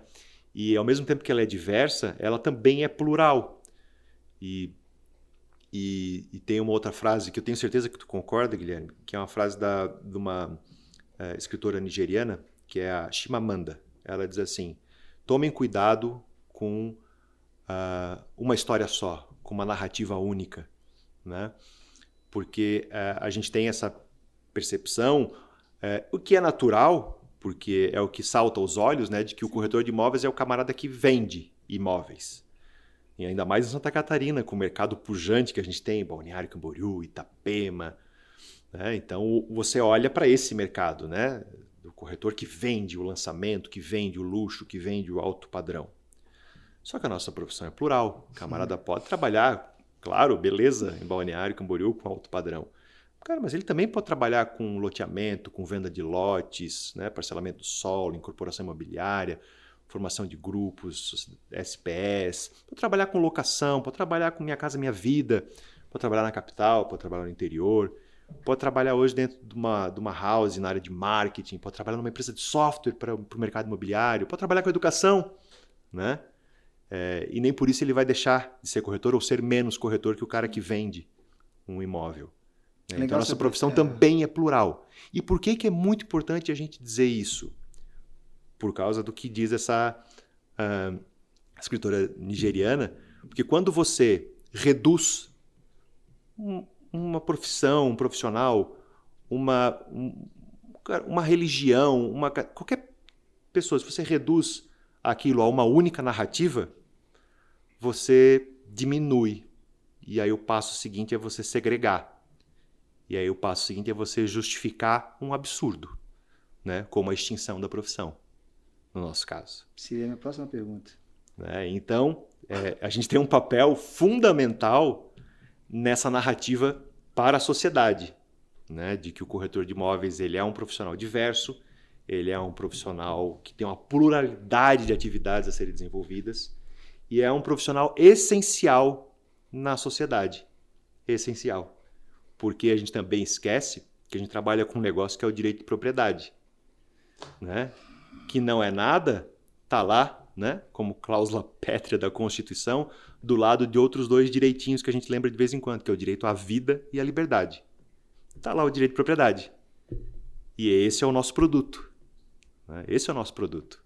E ao mesmo tempo que ela é diversa, ela também é plural. E tem uma outra frase que eu tenho certeza que tu concorda, Guilherme, que é uma frase de uma escritora nigeriana, que é a Chimamanda. Ela diz assim: tomem cuidado com uma história só, com uma narrativa única. Né? Porque a gente tem essa percepção, o que é natural, porque é o que salta aos olhos, né, de que o corretor de imóveis é o camarada que vende imóveis. E ainda mais em Santa Catarina, com o mercado pujante que a gente tem, Balneário Camboriú, Itapema. Né? Então, você olha para esse mercado, né? Do corretor que vende o lançamento, que vende o luxo, que vende o alto padrão. Só que a nossa profissão é plural. O camarada pode trabalhar, claro, beleza, em Balneário Camboriú com alto padrão. Cara, mas ele também pode trabalhar com loteamento, com venda de lotes, né? Parcelamento do solo, incorporação imobiliária, formação de grupos, SPS, pode trabalhar com locação, pode trabalhar com Minha Casa Minha Vida, pode trabalhar na capital, pode trabalhar no interior, pode trabalhar hoje dentro de uma house na área de marketing, pode trabalhar numa empresa de software para o mercado imobiliário, pode trabalhar com educação, né? E nem por isso ele vai deixar de ser corretor ou ser menos corretor que o cara que vende um imóvel. Né? Então a nossa profissão também é plural. E por que é muito importante a gente dizer isso? Por causa do que diz essa escritora nigeriana, porque quando você reduz uma profissão, um profissional, uma religião, qualquer pessoa, se você reduz aquilo a uma única narrativa, você diminui. E aí o passo seguinte é você segregar. E aí o passo seguinte é você justificar um absurdo, né? Como a extinção da profissão. No nosso caso.
Seria a minha próxima pergunta.
Então, a gente tem um papel fundamental nessa narrativa para a sociedade, né? De que o corretor de imóveis ele é um profissional diverso, ele é um profissional que tem uma pluralidade de atividades a serem desenvolvidas e é um profissional essencial na sociedade. Essencial. Porque a gente também esquece que a gente trabalha com um negócio que é o direito de propriedade, né? Que não é nada, está lá, né, como cláusula pétrea da Constituição, do lado de outros dois direitinhos que a gente lembra de vez em quando, que é o direito à vida e à liberdade. Está lá o direito de propriedade. E esse é o nosso produto. Né? Esse é o nosso produto.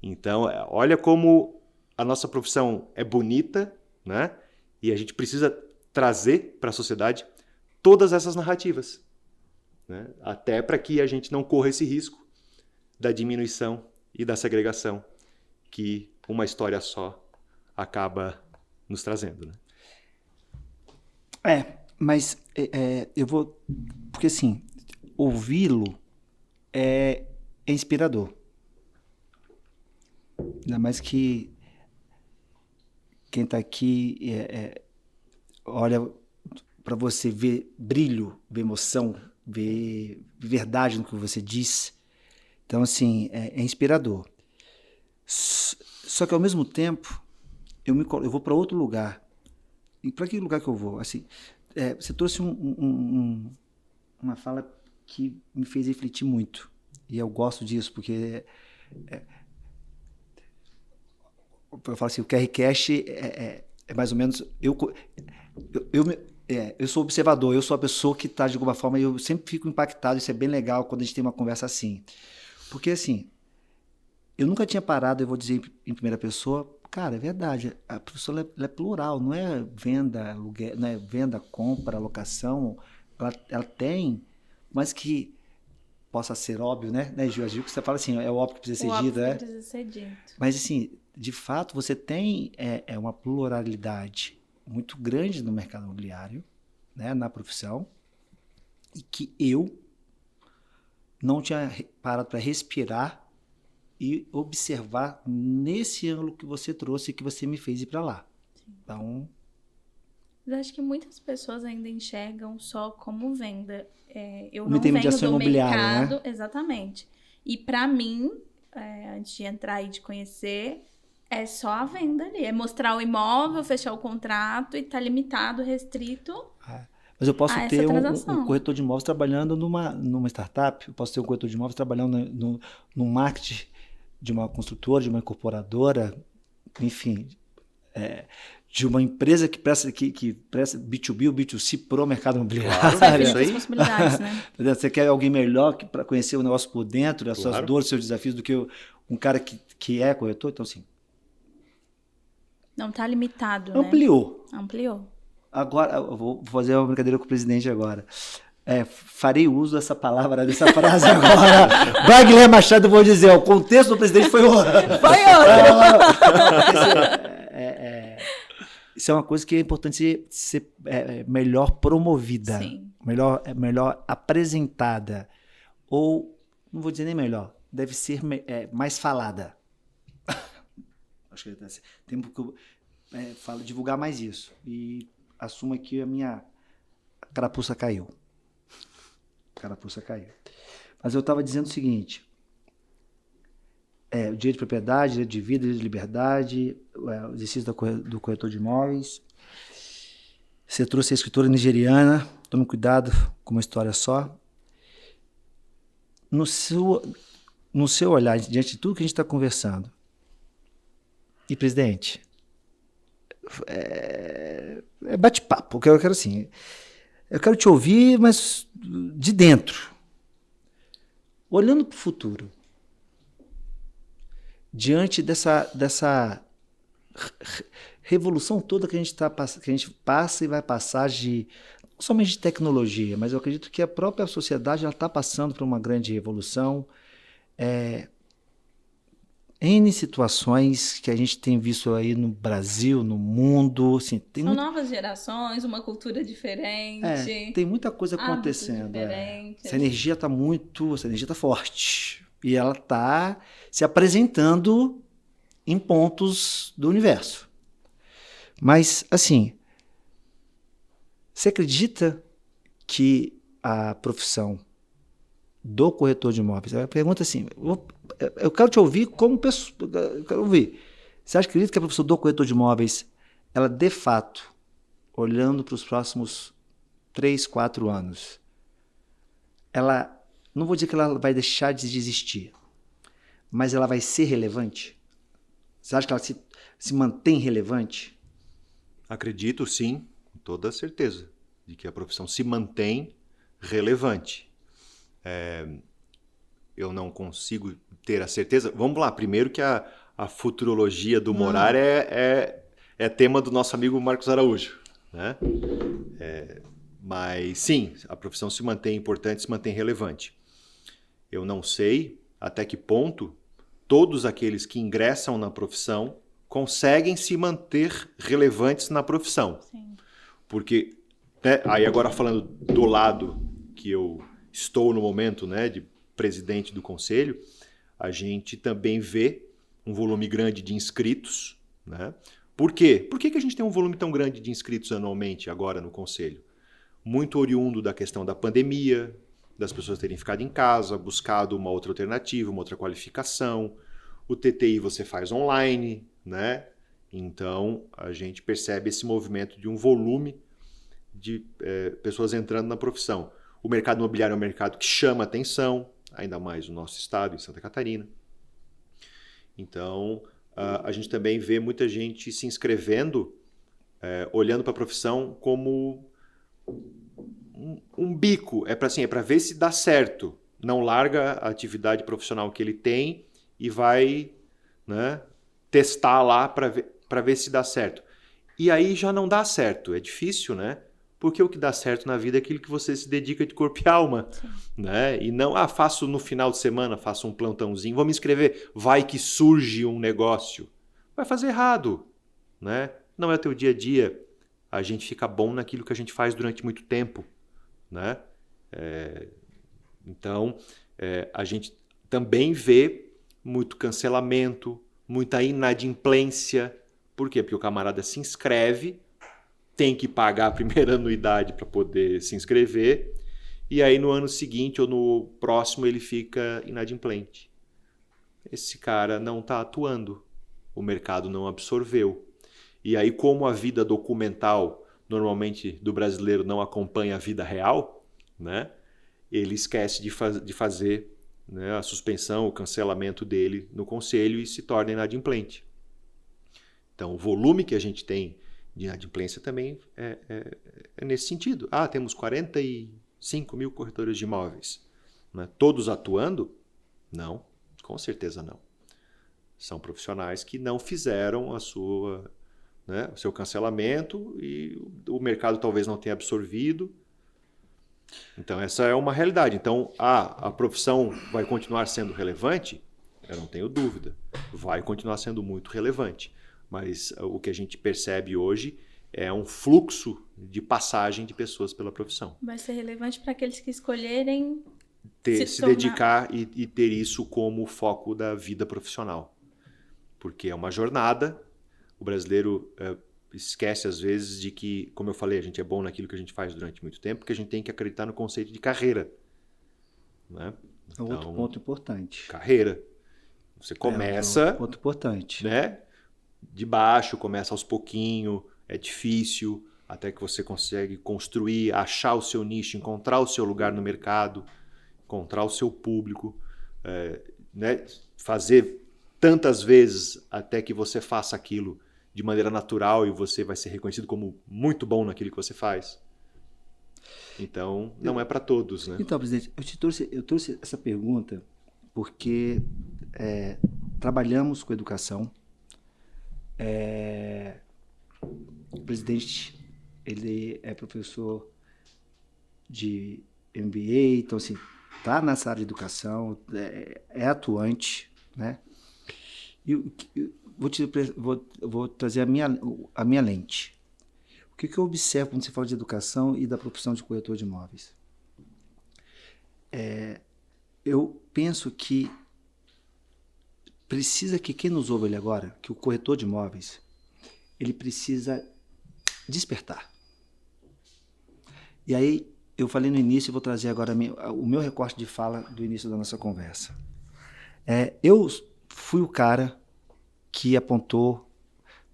Então, olha como a nossa profissão é bonita, né? E a gente precisa trazer para a sociedade todas essas narrativas, né? Até para que a gente não corra esse risco da diminuição e da segregação que uma história só acaba nos trazendo, né?
Mas eu vou... Porque assim, ouvi-lo é inspirador. Ainda mais que quem está aqui olha para você ver brilho, ver emoção, ver verdade no que você diz. Então, assim, é inspirador. Só que, ao mesmo tempo, eu vou para outro lugar. E para que lugar que eu vou? Assim, você trouxe uma fala que me fez refletir muito. E eu gosto disso, porque eu falo assim, o QRCast é mais ou menos... Eu sou observador, eu sou a pessoa que está, de alguma forma, eu sempre fico impactado, isso é bem legal quando a gente tem uma conversa assim. Porque, assim, eu nunca tinha parado, eu vou dizer em primeira pessoa, cara, é verdade, a profissão ela é plural, não é venda, aluguel, não é venda, compra, locação, ela tem, mas que possa ser óbvio, né, Gil, que você fala assim, é óbvio que precisa ser dito, né?
Precisa ser dito.
Mas, assim, de fato, você tem uma pluralidade muito grande no mercado imobiliário, né, na profissão, e que eu não tinha parado para respirar e observar nesse ângulo que você trouxe e que você me fez ir para lá. Sim. Então...
Mas acho que muitas pessoas ainda enxergam só como venda. Eu
como
não venho
intermediação
do mercado,
né?
Exatamente. E para mim, antes de entrar e de conhecer, é só a venda ali. É mostrar o imóvel, fechar o contrato e tá limitado, restrito.
Mas eu posso ter um corretor de imóveis trabalhando numa startup, eu posso ter um corretor de imóveis trabalhando no marketing de uma construtora, de uma incorporadora, enfim, de uma empresa que presta B2B ou B2C pro mercado imobiliário.
Claro, isso aí. Possibilidades, né?
Você quer alguém melhor para conhecer o negócio por dentro, as suas dores, os seus desafios, do que um cara que é corretor? Então, assim...
Não está limitado,
Ampliou.
Né? Ampliou.
Agora, eu vou fazer uma brincadeira com o presidente agora. Farei uso dessa palavra, dessa frase agora. Wagner Machado, eu vou dizer, o contexto do presidente foi outro.
Foi outro.
isso é uma coisa que é importante ser melhor promovida,
Sim.
melhor apresentada. Ou, não vou dizer nem melhor, deve ser mais falada. Acho que tem que divulgar mais isso. E assumo que a minha carapuça caiu. Mas eu estava dizendo o seguinte: o direito de propriedade, direito de vida, direito de liberdade, o exercício do corretor de imóveis. Você trouxe a escritora nigeriana, tome cuidado com uma história só. No seu olhar, diante de tudo que a gente está conversando, e presidente, bate-papo, eu quero assim, eu quero te ouvir, mas de dentro, olhando para o futuro, diante dessa revolução toda que a gente passa e vai passar não somente de tecnologia, mas eu acredito que a própria sociedade está passando por uma grande revolução. N situações que a gente tem visto aí no Brasil, no mundo. Assim,
São novas gerações, uma cultura diferente.
Tem muita coisa acontecendo. Essa energia está forte. E ela está se apresentando em pontos do universo. Mas, assim, você acredita que a profissão do corretor de imóveis, a pergunta assim, eu quero te ouvir como pessoa, eu quero ouvir. Você acredita que a profissão do corretor de imóveis, ela de fato, olhando para os próximos 3, 4 anos, ela, não vou dizer que ela vai deixar de existir, mas ela vai ser relevante? Você acha que ela se mantém relevante?
Acredito, sim, com toda certeza, de que a profissão se mantém relevante. Eu não consigo ter a certeza. Vamos lá, primeiro que a futurologia do Morar é tema do nosso amigo Marcos Araújo, né? Mas sim, a profissão se mantém importante, se mantém relevante. Eu não sei até que ponto todos aqueles que ingressam na profissão conseguem se manter relevantes na profissão.
Sim.
Porque, aí agora falando do lado que eu estou no momento, né, de presidente do conselho, a gente também vê um volume grande de inscritos, né? Por quê? Por que a gente tem um volume tão grande de inscritos anualmente agora no conselho? Muito oriundo da questão da pandemia, das pessoas terem ficado em casa, buscado uma outra alternativa, uma outra qualificação. O TTI você faz online, né? Então, a gente percebe esse movimento de um volume de pessoas entrando na profissão. O mercado imobiliário é um mercado que chama atenção, ainda mais no nosso estado, em Santa Catarina. Então, a gente também vê muita gente se inscrevendo, olhando para a profissão como um bico. É para ver se dá certo. Não larga a atividade profissional que ele tem e vai, né, testar lá para ver se dá certo. E aí já não dá certo. É difícil, né? Porque o que dá certo na vida é aquilo que você se dedica de corpo e alma, né? E não, faço no final de semana, faço um plantãozinho, vou me inscrever, vai que surge um negócio. Vai fazer errado, né? Não é o teu dia a dia. A gente fica bom naquilo que a gente faz durante muito tempo, né? Então, a gente também vê muito cancelamento, muita inadimplência. Por quê? Porque o camarada se inscreve, tem que pagar a primeira anuidade para poder se inscrever, e aí no ano seguinte ou no próximo ele fica inadimplente. Esse cara não está atuando, o mercado não absorveu. E aí, como a vida documental normalmente do brasileiro não acompanha a vida real, né, ele esquece de fazer, né, a suspensão, o cancelamento dele no conselho e se torna inadimplente. Então, o volume que a gente tem de inadimplência também é nesse sentido. Temos 45 mil corretores de imóveis. Né? Todos atuando? Não, com certeza não. São profissionais que não fizeram o seu cancelamento e o mercado talvez não tenha absorvido. Então, essa é uma realidade. Então, a profissão vai continuar sendo relevante? Eu não tenho dúvida. Vai continuar sendo muito relevante. Mas o que a gente percebe hoje é um fluxo de passagem de pessoas pela profissão.
Vai ser relevante para aqueles que escolherem
Se dedicar e ter isso como foco da vida profissional. Porque é uma jornada. O brasileiro esquece, às vezes, de que, como eu falei, a gente é bom naquilo que a gente faz durante muito tempo, porque a gente tem que acreditar no conceito de carreira. Né?
É outro ponto importante.
Carreira. Você começa...
outro ponto importante.
Né? De baixo, começa aos pouquinhos, é difícil, até que você consegue construir, achar o seu nicho, encontrar o seu lugar no mercado, encontrar o seu público, né? Fazer tantas vezes até que você faça aquilo de maneira natural e você vai ser reconhecido como muito bom naquilo que você faz. Então, não é para todos, né?
Então, presidente, eu trouxe essa pergunta porque trabalhamos com educação. O presidente, ele é professor de MBA, então assim, está nessa área de educação, é atuante, né? E vou trazer a minha lente. O que eu observo quando você fala de educação e da profissão de corretor de imóveis? Eu penso que precisa que quem nos ouve ali agora, que o corretor de imóveis, ele precisa despertar. E aí, eu falei no início e vou trazer agora o meu recorte de fala do início da nossa conversa. Eu fui o cara que apontou,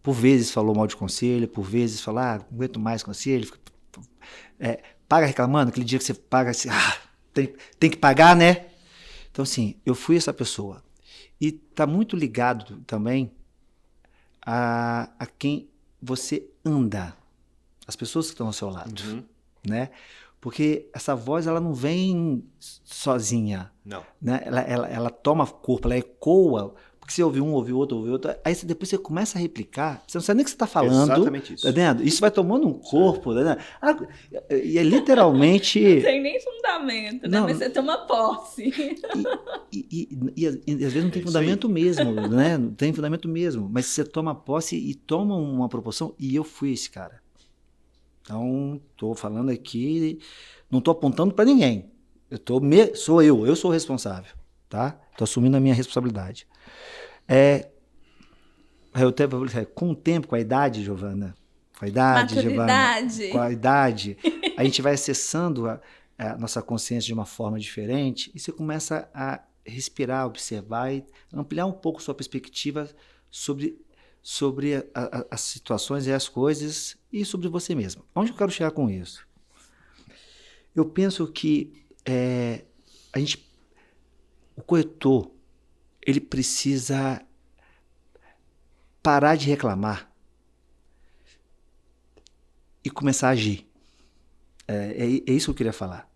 por vezes falou mal de conselho, por vezes falou, não aguento mais conselho, paga reclamando, aquele dia que você paga, assim, tem que pagar, né? Então, assim, eu fui essa pessoa. E está muito ligado também a quem você anda, as pessoas que estão ao seu lado, né? Porque essa voz, ela não vem sozinha.
Não.
Né? Ela toma corpo, ela ecoa. Porque você ouve um, ouve outro, aí depois você começa a replicar, você não sabe nem o que você está falando.
Exatamente isso.
Tá vendo? Isso vai tomando um corpo. Tá vendo? E é literalmente...
Não tem nem fundamento, né? Mas você toma posse.
E às vezes não tem fundamento mesmo, né? Não tem fundamento mesmo. Mas você toma posse e toma uma proporção, e eu fui esse cara. Então, estou falando aqui, não estou apontando para ninguém. Sou eu sou o responsável, tá? Estou assumindo a minha responsabilidade. Com o tempo, com a idade, Giovana, com a idade, a gente vai acessando a nossa consciência de uma forma diferente e você começa a respirar, observar e ampliar um pouco sua perspectiva sobre as situações e as coisas e sobre você mesmo. Onde eu quero chegar com isso? Eu penso que o corretor, ele precisa parar de reclamar e começar a agir. É isso que eu queria falar.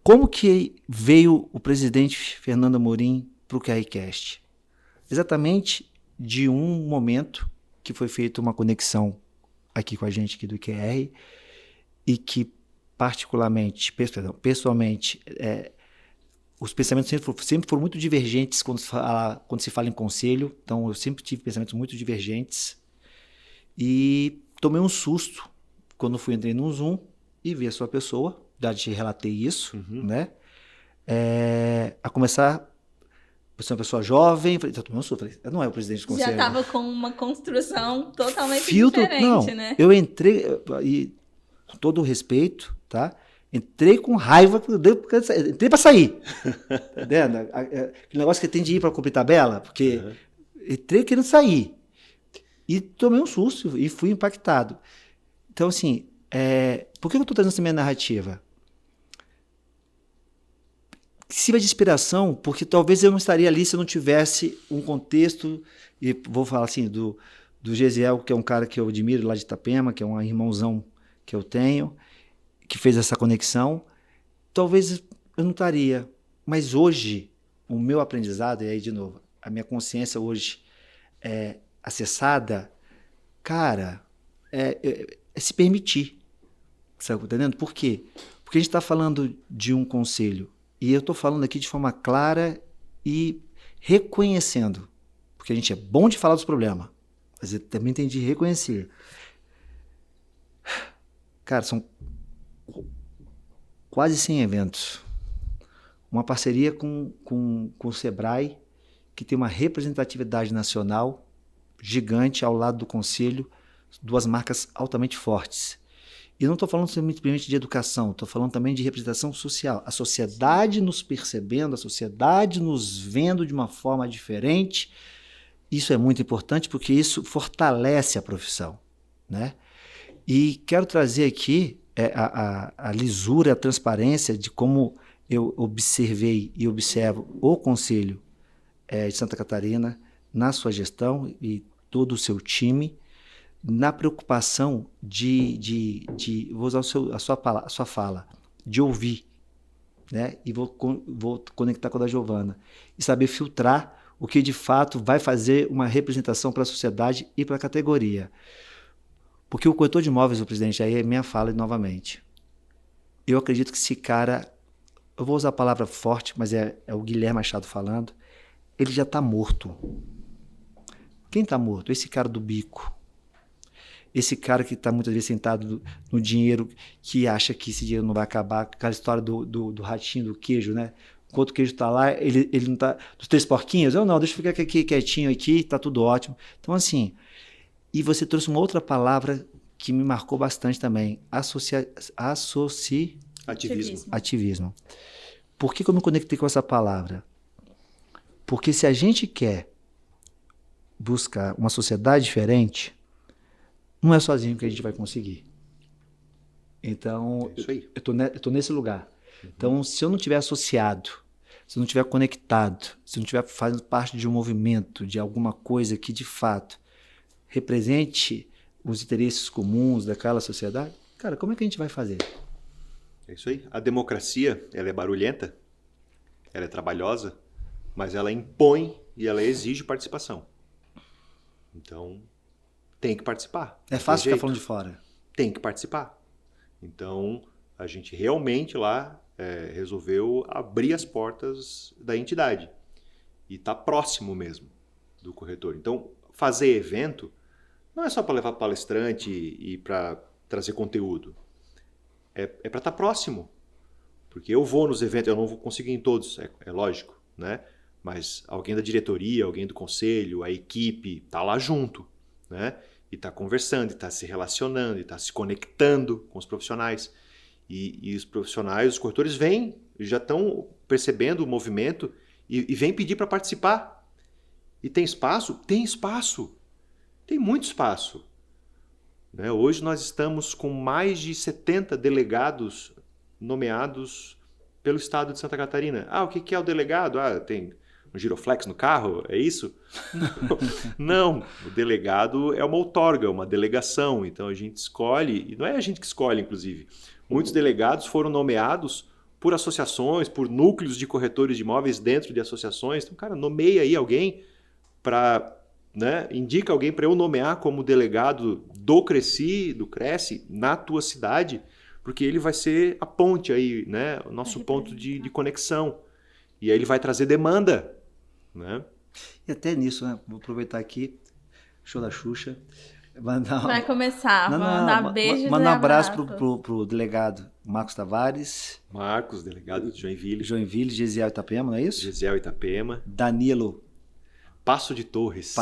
Como que veio o presidente Fernando Amorim para o QRCast? Exatamente de um momento que foi feita uma conexão aqui com a gente aqui do QR e que particularmente, pessoalmente, os pensamentos sempre foram muito divergentes quando se fala em conselho. Então, eu sempre tive pensamentos muito divergentes. E tomei um susto quando entrei no Zoom e vi a sua pessoa. Já te relatei isso, né? A começar... Você é uma pessoa jovem. Falei, tomei um susto. Falei, não é o presidente do conselho.
Já estava com uma construção totalmente diferente, né?
Eu entrei, e com todo o respeito, tá? Entrei com raiva, entrei para sair. Tá vendo? Aquele negócio que tem de ir para cumprir tabela, porque entrei querendo sair. E tomei um susto e fui impactado. Então, assim, por que eu estou trazendo essa minha narrativa? Sirva de inspiração, porque talvez eu não estaria ali se eu não tivesse um contexto, e vou falar assim, do Gesiel, que é um cara que eu admiro lá de Itapema, que é um irmãozão que eu tenho, que fez essa conexão. Talvez eu não estaria, mas hoje, o meu aprendizado, e aí de novo, a minha consciência hoje é acessada, cara, é se permitir, sabe, entendendo? Por quê? Porque a gente está falando de um conselho, e eu estou falando aqui de forma clara e reconhecendo, porque a gente é bom de falar dos problemas, Mas eu também tem de reconhecer. Cara, são quase 100 eventos. Uma parceria com o Sebrae, que tem uma representatividade nacional gigante ao lado do Conselho, 2 marcas altamente fortes. E não estou falando simplesmente de educação, estou falando também de representação social. A sociedade nos percebendo, a sociedade nos vendo de uma forma diferente. Isso é muito importante porque isso fortalece a profissão, né? E quero trazer aqui a lisura, a transparência de como eu observei e observo o Conselho de Santa Catarina na sua gestão e todo o seu time, na preocupação vou usar a sua fala, de ouvir, né? E vou conectar com a da Giovana, e saber filtrar o que de fato vai fazer uma representação para a sociedade e para a categoria. Porque o corretor de imóveis, o presidente, aí é minha fala novamente. Eu acredito que esse cara, eu vou usar a palavra forte, mas é o Guilherme Machado falando, ele já está morto. Quem está morto? Esse cara do bico. Esse cara que está muitas vezes sentado no dinheiro, que acha que esse dinheiro não vai acabar, aquela história do ratinho, do queijo, né? Enquanto o queijo está lá, ele não está... Dos 3 porquinhos? Não, deixa eu ficar aqui quietinho aqui, está tudo ótimo. Então, assim... E você trouxe uma outra palavra que me marcou bastante também. Ativismo. Por que eu me conectei com essa palavra? Porque se a gente quer buscar uma sociedade diferente, não é sozinho que a gente vai conseguir. Então, eu tô nesse lugar. Então, se eu não estiver associado, se eu não estiver conectado, se eu não estiver fazendo parte de um movimento, de alguma coisa que, de fato, represente os interesses comuns daquela sociedade, cara, como é que a gente vai fazer?
É isso aí. A democracia, ela é barulhenta, ela é trabalhosa, mas ela impõe e ela exige participação. Então, tem que participar.
É fácil ficar falando de fora.
Tem que participar. Então, a gente realmente lá resolveu abrir as portas da entidade. E está próximo mesmo do corretor. Então, fazer evento não é só para levar palestrante e para trazer conteúdo. É para estar próximo. Porque eu vou nos eventos, eu não vou conseguir em todos, é lógico, né? Mas alguém da diretoria, alguém do conselho, a equipe está lá junto, né? E está conversando, e está se relacionando, e está se conectando com os profissionais. E os profissionais, os corretores vêm, já estão percebendo o movimento e vêm pedir para participar. E tem espaço? Tem espaço. Tem muito espaço. Né? Hoje nós estamos com mais de 70 delegados nomeados pelo estado de Santa Catarina. O que é o delegado? Tem um giroflex no carro? É isso? Não. O delegado é uma outorga, uma delegação. Então a gente escolhe, e não é a gente que escolhe, inclusive. Muitos delegados foram nomeados por associações, por núcleos de corretores de imóveis dentro de associações. Então, cara, nomeia aí alguém para... Né? Indica alguém para eu nomear como delegado do Cresce, na tua cidade, porque ele vai ser a ponte aí, né? O nosso ponto de conexão. E aí ele vai trazer demanda. Né?
E até nisso, né? Vou aproveitar aqui, show da Xuxa.
Vai começar, mandar beijo.
Mandar um abraço pro delegado Marcos Tavares.
Marcos, delegado de Joinville.
Gesiel Itapema, não é isso?
Gesiel Itapema.
Danilo
Passo de Torres,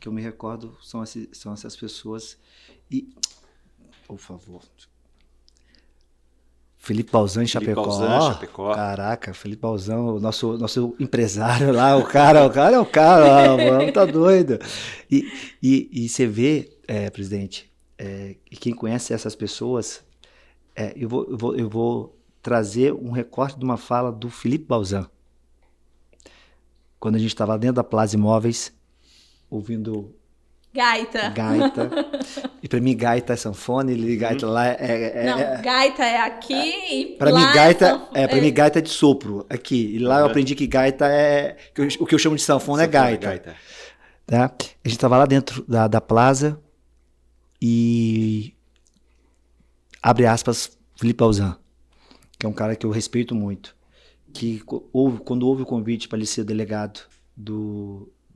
que eu me recordo, são essas pessoas. E, por favor, Felipe Balzan em Chapecó. Caraca, Felipe Balzan, o nosso empresário lá, o cara é o cara, mano, tá doido. E você vê, presidente, e quem conhece essas pessoas, eu vou trazer um recorte de uma fala do Felipe Balzan. Quando a gente estava dentro da Plaza Imóveis, ouvindo
gaita.
E para mim, gaita é sanfona, e gaita lá
Não, gaita é aqui e
para mim, gaita para mim, gaita é de sopro, aqui. E lá eu aprendi que gaita o que eu chamo de sanfona é gaita. Tá? A gente estava lá dentro da Plaza e, abre aspas, Felipe Balzan, que é um cara que eu respeito muito, que quando houve o convite para ele ser delegado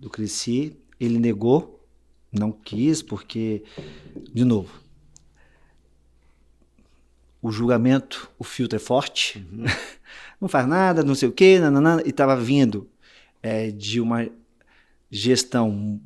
do Cresci, ele negou, não quis, porque, de novo, o julgamento, o filtro é forte, não faz nada, não sei o quê, nananã, e estava vindo de uma gestão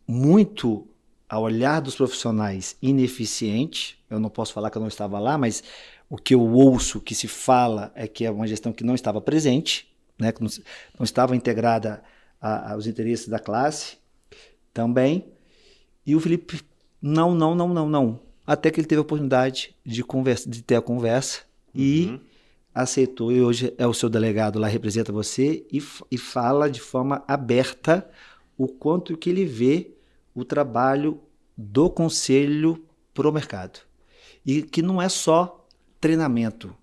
muito, ao olhar dos profissionais, ineficiente. Eu não posso falar que eu não estava lá, mas o que eu ouço que se fala é que é uma gestão que não estava presente, né, que não estava integrada aos interesses da classe também. E o Felipe, não. Até que ele teve a oportunidade de ter a conversa e aceitou. E hoje é o seu delegado lá, representa você e fala de forma aberta o quanto que ele vê o trabalho do conselho pro mercado. E que não é só treinamento,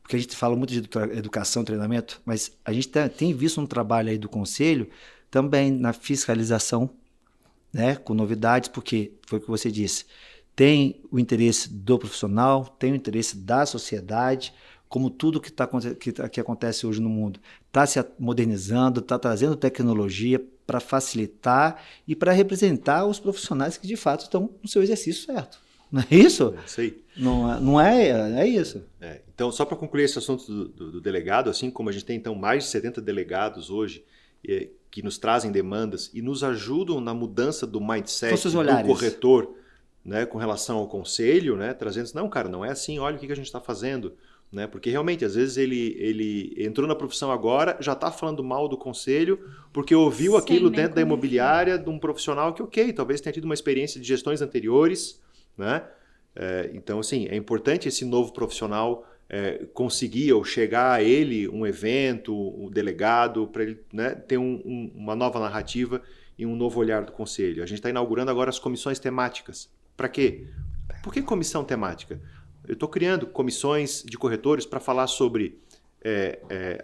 porque a gente fala muito de educação, treinamento, mas a gente tem visto um trabalho aí do conselho também na fiscalização, né, com novidades, porque foi o que você disse, tem o interesse do profissional, tem o interesse da sociedade, como tudo que acontece hoje no mundo está se modernizando, está trazendo tecnologia para facilitar e para representar os profissionais que de fato estão no seu exercício certo. Não é isso?
Sei.
Não é isso.
Então, só para concluir esse assunto do delegado, assim como a gente tem então mais de 70 delegados hoje que nos trazem demandas e nos ajudam na mudança do mindset do corretor, né, com relação ao conselho, né, trazendo, não, cara, não é assim, olha o que a gente está fazendo. Né, porque realmente, às vezes, ele entrou na profissão agora, já está falando mal do conselho, porque ouviu aquilo dentro da imobiliária de um profissional que, ok, talvez tenha tido uma experiência de gestões anteriores, né? Então, assim, é importante esse novo profissional conseguir ou chegar a ele um evento, um delegado, para ele, né, ter uma nova narrativa e um novo olhar do conselho. A gente está inaugurando agora as comissões temáticas. Para quê? Por que comissão temática? Eu estou criando comissões de corretores para falar sobre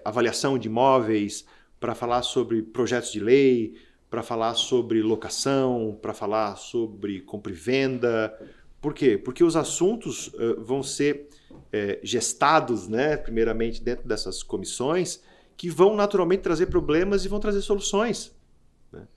avaliação de imóveis, para falar sobre projetos de lei, para falar sobre locação, para falar sobre compra e venda. Por quê? Porque os assuntos vão ser gestados, né, primeiramente dentro dessas comissões, que vão naturalmente trazer problemas e vão trazer soluções. Né?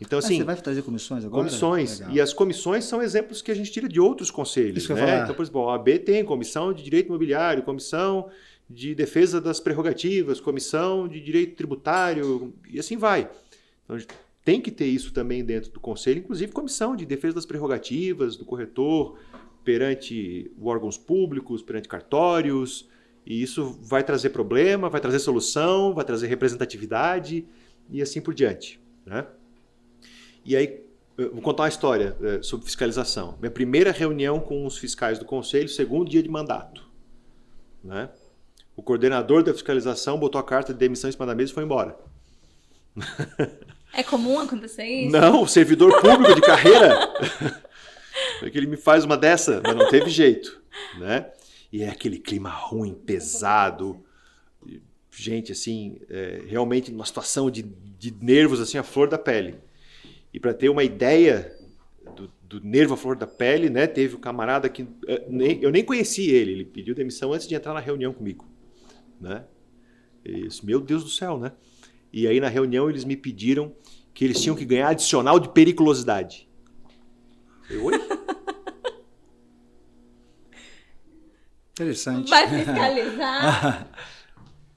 Então, assim,
você vai trazer comissões agora?
Comissões. Legal. E as comissões são exemplos que a gente tira de outros conselhos.
Isso
né? Então, por exemplo, a OAB tem comissão de direito imobiliário, comissão de defesa das prerrogativas, comissão de direito tributário, e assim vai. Então, tem que ter isso também dentro do conselho, inclusive comissão de defesa das prerrogativas do corretor perante órgãos públicos, perante cartórios, e isso vai trazer problema, vai trazer solução, vai trazer representatividade e assim por diante. Né? E aí, vou contar uma história sobre fiscalização. Minha primeira reunião com os fiscais do conselho, segundo dia de mandato. Né? O coordenador da fiscalização botou a carta de demissão em cima da mesa e foi embora.
É comum acontecer isso?
Não, servidor público de carreira. É que ele me faz uma dessa, mas não teve jeito. Né? E é aquele clima ruim, pesado. Gente, assim, realmente numa situação de nervos, assim, à flor da pele. E para ter uma ideia do nervo à flor da pele, né, teve um camarada que eu nem conheci ele pediu demissão antes de entrar na reunião comigo. Né? Isso, meu Deus do céu, né? E aí na reunião eles me pediram que eles tinham que ganhar adicional de periculosidade. Oi?
Interessante.
Vai fiscalizar?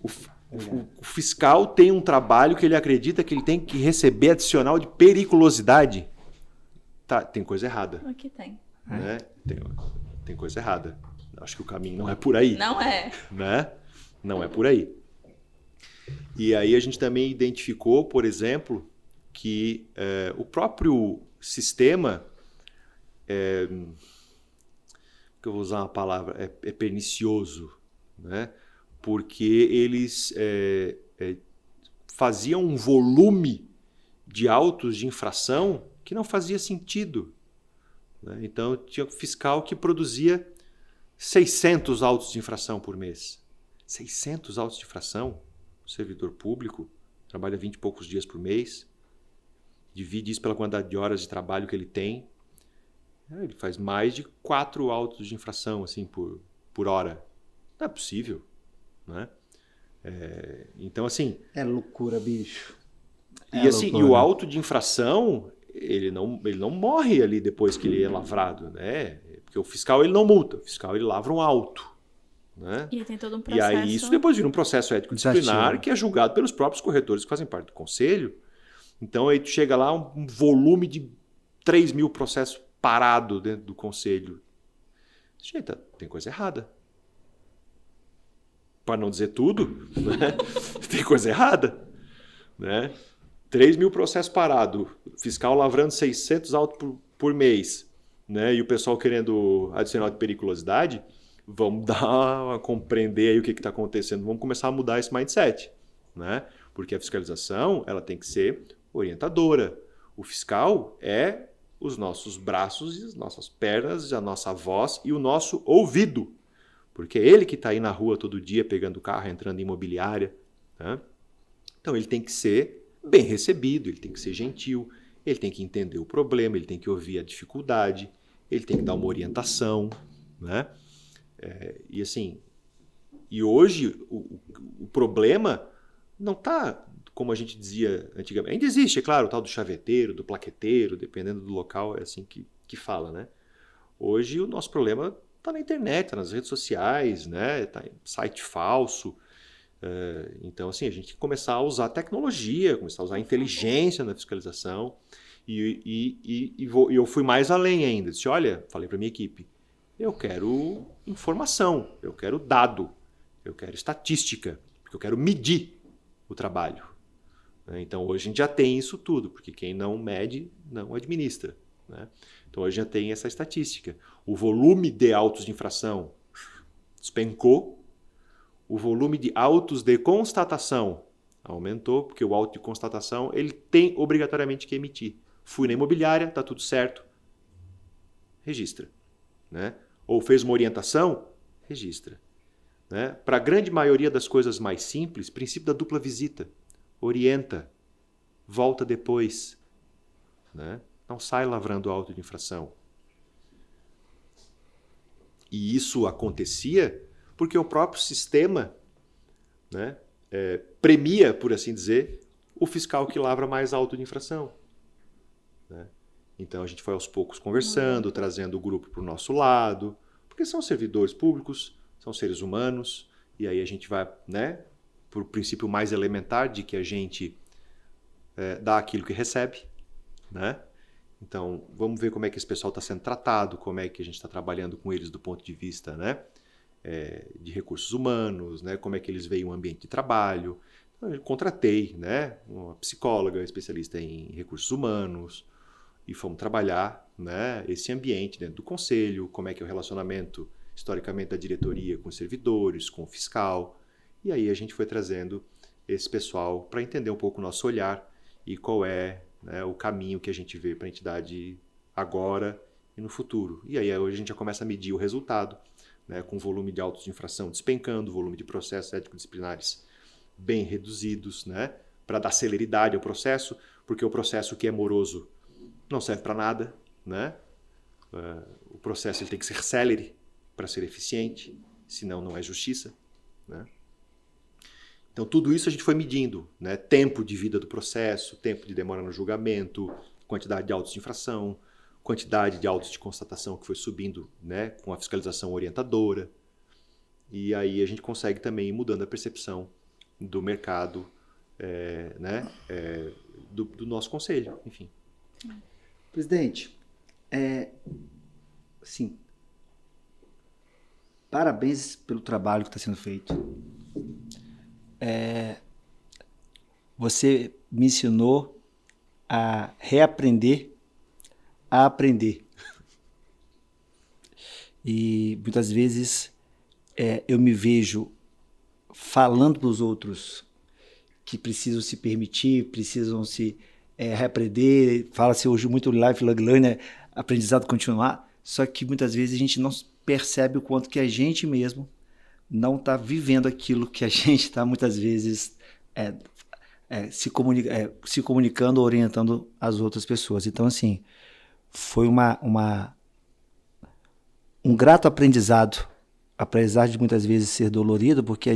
O fiscal tem um trabalho que ele acredita que ele tem que receber adicional de periculosidade. Tá, tem coisa errada.
Aqui tem.
Né? Tem coisa errada. Acho que o caminho não é por aí.
Não é.
Né? Não é por aí. E aí a gente também identificou, por exemplo, que o sistema, que eu vou usar uma palavra, é pernicioso, né? Porque eles faziam um volume de autos de infração que não fazia sentido. Né? Então, tinha fiscal que produzia 600 autos de infração por mês. 600 autos de infração? O servidor público trabalha 20 e poucos dias por mês, divide isso pela quantidade de horas de trabalho que ele tem. Ele faz mais de 4 autos de infração assim, por hora. Não é possível. Né? Então, assim...
É loucura, bicho.
E assim, e o auto de infração, ele não morre ali depois que ele é lavrado, né? Porque o fiscal ele não multa, o fiscal ele lavra um auto. Né?
E tem todo um processo.
E aí isso depois vira um processo ético-disciplinar que é julgado pelos próprios corretores que fazem parte do conselho. Então aí tu chega lá um volume de 3 mil processos parado dentro do conselho. Gente, tem coisa errada. Para não dizer tudo, né? Tem coisa errada. Né? 3 mil processos parados, fiscal lavrando 600 autos por mês, né? E o pessoal querendo adicional de periculosidade, vamos compreender aí o que está acontecendo, vamos começar a mudar esse mindset. Né? Porque a fiscalização ela tem que ser orientadora. O fiscal é os nossos braços, as nossas pernas, a nossa voz e o nosso ouvido. Porque é ele que está aí na rua todo dia pegando carro, entrando em imobiliária. Né? Então ele tem que ser bem recebido, ele tem que ser gentil, ele tem que entender o problema, ele tem que ouvir a dificuldade, ele tem que dar uma orientação. Né? E assim, e hoje o problema não está, como a gente dizia antigamente, ainda existe, é claro, o tal do chaveteiro, do plaqueteiro, dependendo do local, é assim que fala, né? Hoje o nosso problema está na internet, está nas redes sociais, né? Está em site falso. Então, assim, a gente tem que começar a usar tecnologia, começar a usar inteligência na fiscalização. E eu fui mais além ainda. Disse, olha, falei para minha equipe, eu quero informação, eu quero dado, eu quero estatística, porque eu quero medir o trabalho. Então, hoje a gente já tem isso tudo, porque quem não mede, não administra. Né? Então, hoje já tem essa estatística. O volume de autos de infração despencou, o volume de autos de constatação aumentou, porque o auto de constatação ele tem obrigatoriamente que emitir. Fui na imobiliária, está tudo certo, registra. Né? Ou fez uma orientação, registra. Né? Para a grande maioria das coisas mais simples, princípio da dupla visita. Orienta, volta depois. Né? Não sai lavrando auto de infração. E isso acontecia porque o próprio sistema, né, premia, por assim dizer, o fiscal que lavra mais auto de infração. Né? Então a gente foi aos poucos conversando, trazendo o grupo para o nosso lado, porque são servidores públicos, são seres humanos, e aí a gente vai, né, por princípio mais elementar de que a gente dá aquilo que recebe. Né? Então vamos ver como é que esse pessoal está sendo tratado, como é que a gente está trabalhando com eles do ponto de vista, né, de recursos humanos, né, como é que eles veem o ambiente de trabalho. Então, eu contratei, né, uma psicóloga especialista em recursos humanos, e fomos trabalhar, né, esse ambiente dentro do conselho, como é que é o relacionamento, historicamente, da diretoria com os servidores, com o fiscal. E aí a gente foi trazendo esse pessoal para entender um pouco o nosso olhar e qual é, né, o caminho que a gente vê para a entidade agora e no futuro. E aí hoje a gente já começa a medir o resultado, né, com o volume de autos de infração despencando, volume de processos ético-disciplinares bem reduzidos, né, para dar celeridade ao processo, porque o processo que é moroso não serve para nada, né? O processo ele tem que ser célere para ser eficiente, senão não é justiça. Né? Então tudo isso a gente foi medindo, né? Tempo de vida do processo, tempo de demora no julgamento, quantidade de autos de infração, quantidade de autos de constatação que foi subindo, né, com a fiscalização orientadora. E aí a gente consegue também ir mudando a percepção do mercado, né, do nosso conselho, enfim.
Presidente, sim, parabéns pelo trabalho que está sendo feito. Você me ensinou a reaprender a aprender. E muitas vezes eu me vejo falando para os outros que precisam se permitir, precisam se reaprender. Fala-se hoje muito lifelong learning, aprendizado continuar, só que muitas vezes a gente não percebe o quanto que a gente mesmo não está vivendo aquilo que a gente está muitas vezes se comunicando, orientando as outras pessoas. Então, assim, foi um grato aprendizado, apesar de muitas vezes ser dolorido, porque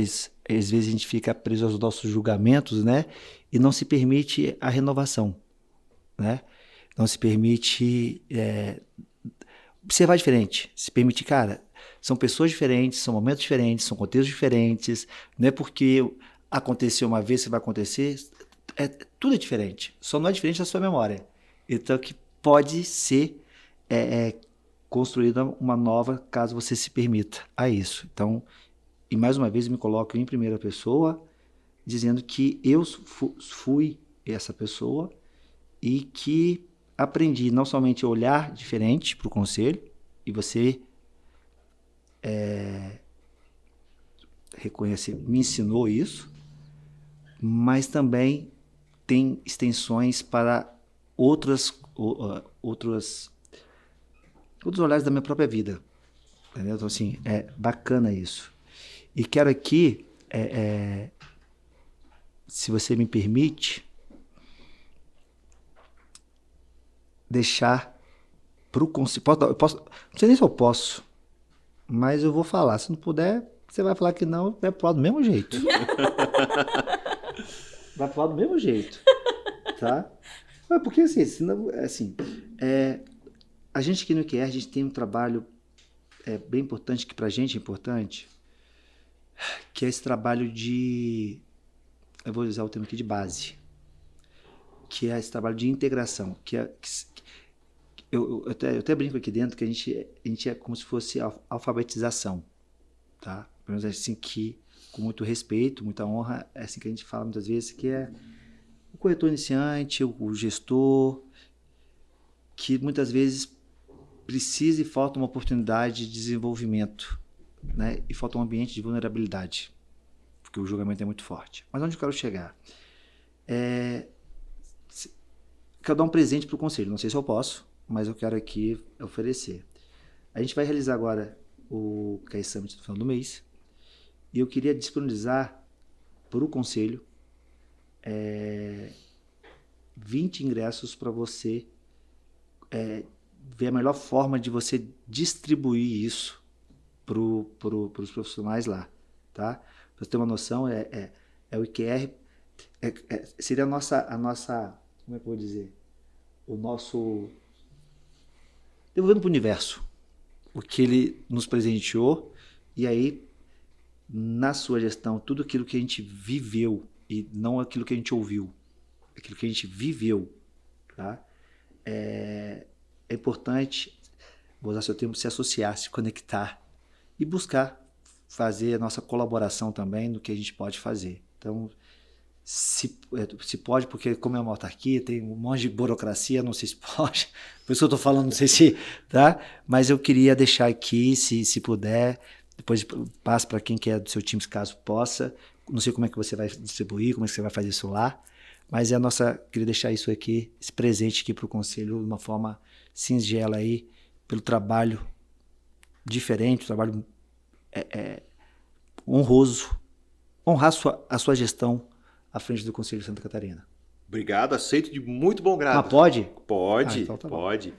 às vezes a gente fica preso aos nossos julgamentos, né? E não se permite a renovação, né? Não se permite observar diferente, se permite, cara, são pessoas diferentes, são momentos diferentes, são contextos diferentes, não é porque aconteceu uma vez que vai acontecer, tudo é diferente, só não é diferente da sua memória. Então, que pode ser construída uma nova, caso você se permita a isso. Então, e mais uma vez, me coloco em primeira pessoa, dizendo que eu fui essa pessoa e que aprendi não somente a olhar diferente para o conselho, e você reconhecer, me ensinou isso, mas também tem extensões para outros olhares da minha própria vida. Entendeu? Então, assim, é bacana isso. E quero aqui, se você me permite, deixar para o conselho. Não sei nem se eu posso, mas eu vou falar. Se não puder, você vai falar que não, vai pro lado do mesmo jeito. Vai pro lado do mesmo jeito. Tá? Mas porque assim, senão, assim a gente aqui no IQR, a gente tem um trabalho bem importante, que pra gente é importante, que é esse trabalho de, eu vou usar o termo aqui de base, que é esse trabalho de integração, eu até brinco aqui dentro que a gente é como se fosse alfabetização, tá? Pelo menos é assim que, com muito respeito, muita honra, é assim que a gente fala muitas vezes, que é o corretor iniciante, o gestor, que muitas vezes precisa e falta uma oportunidade de desenvolvimento, né? E falta um ambiente de vulnerabilidade, porque o julgamento é muito forte. Mas onde eu quero chegar? Quero dar um presente para o conselho, não sei se eu posso, mas eu quero aqui oferecer. A gente vai realizar agora o CAE Summit no final do mês, e eu queria disponibilizar para o conselho 20 ingressos para você ver a melhor forma de você distribuir isso para os profissionais lá, tá? Para você ter uma noção, o IQR seria a nossa, como é que eu vou dizer? O nosso devolvendo para o universo o que ele nos presenteou, e aí na sua gestão tudo aquilo que a gente viveu, e não aquilo que a gente ouviu, aquilo que a gente viveu, tá? É importante, vou usar seu termo, se associar, se conectar e buscar fazer a nossa colaboração também no que a gente pode fazer. Então, se pode, porque como é uma autarquia, tem um monte de burocracia, não sei se pode, por isso que eu estou falando, não sei se, tá? Mas eu queria deixar aqui, se puder, depois passo para quem quer do seu time, caso possa. Não sei como é que você vai distribuir, como é que você vai fazer isso lá, mas queria deixar isso aqui, esse presente aqui para o conselho, de uma forma singela aí, pelo trabalho diferente, trabalho honroso, honrar a sua gestão à frente do Conselho de Santa Catarina.
Obrigado, aceito de muito bom grado.
Mas pode?
Pode,
então tá
pode.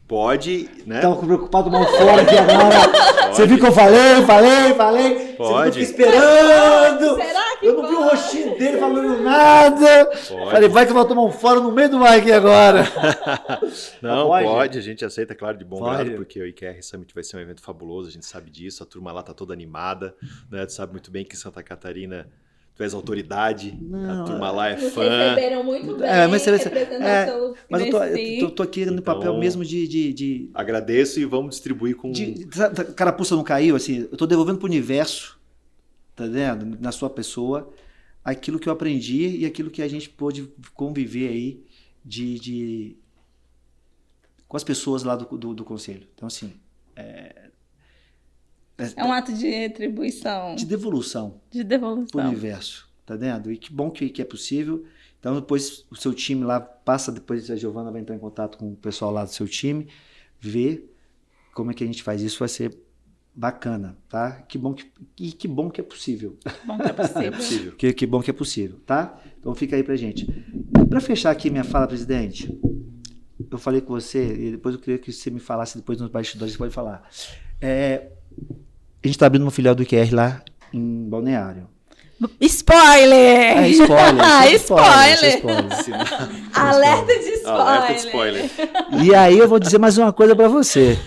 Pode, né?
Estava preocupado mal fora aqui agora. Você viu que eu falei?
Pode.
Você viu que eu fiquei esperando.
Será que
eu não vi o rostinho dele falando nada.
Pode.
Falei, vai que eu vou tomar um fora no meio do mar aqui agora.
Não, pode, a gente aceita, claro, de bom
Pode.
grado, porque o IQR Summit vai ser um evento fabuloso, a gente sabe disso, a turma lá tá toda animada, né? Tu sabe muito bem que em Santa Catarina tu és autoridade, a turma lá é
Vocês
fã.
receberam muito bem,
mas
mas
eu tô aqui no papel mesmo de
Agradeço e vamos distribuir com...
A carapuça não caiu, assim, eu tô devolvendo pro universo, tá vendo? Na sua pessoa, aquilo que eu aprendi e aquilo que a gente pôde conviver aí com as pessoas lá do conselho. Então, assim,
é um ato de retribuição.
de devolução
De
pro
devolução.
universo, tá vendo? E que bom que é possível. Então, depois o seu time lá passa, depois a Giovana vai entrar em contato com o pessoal lá do seu time, ver como é que a gente faz isso, vai ser bacana, tá? Que bom que é possível.
Bom que é possível.
É possível.
Que bom que é possível, tá? Então fica aí pra gente. Para fechar aqui minha fala, presidente, eu falei com você, e depois eu queria que você me falasse, depois nos bastidores você pode falar. A gente está abrindo uma filial do IQR lá em Balneário.
Spoiler!
É spoiler.
Spoiler! Alerta de spoiler!
Alerta de spoiler.
E aí eu vou dizer mais uma coisa para você.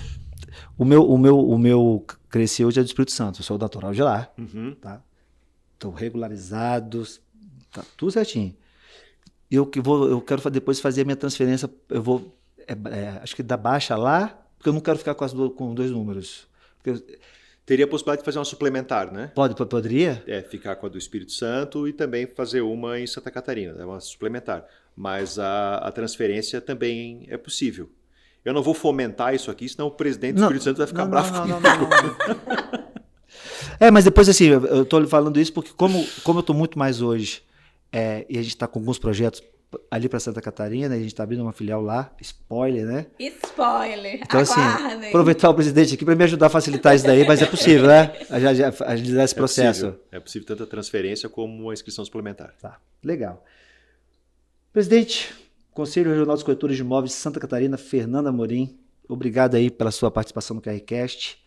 O meu cresceu hoje é do Espírito Santo, eu sou natural de lá, tá? Estou regularizado, tá tudo certinho. Eu quero depois fazer a minha transferência, eu vou, acho que da baixa lá, porque eu não quero ficar com 2 números.
Teria a possibilidade de fazer uma suplementar, né?
Poderia?
Ficar com a do Espírito Santo e também fazer uma em Santa Catarina, uma suplementar. Mas a transferência também é possível. Eu não vou fomentar isso aqui, senão o presidente do Espírito Santo vai ficar bravo comigo.
Mas depois assim, eu estou falando isso porque como eu estou muito mais hoje, e a gente está com alguns projetos ali para Santa Catarina, a gente está abrindo uma filial lá, spoiler, né?
Spoiler,
então,
aguardem.
Assim, aproveitar o presidente aqui para me ajudar a facilitar isso daí, mas é possível, né? Agilizar esse processo.
É possível tanto a transferência como a inscrição suplementar.
Tá, legal. Presidente, Conselho Regional dos Corretores de Imóveis de Santa Catarina, Fernando Amorim, obrigado aí pela sua participação no QRCast,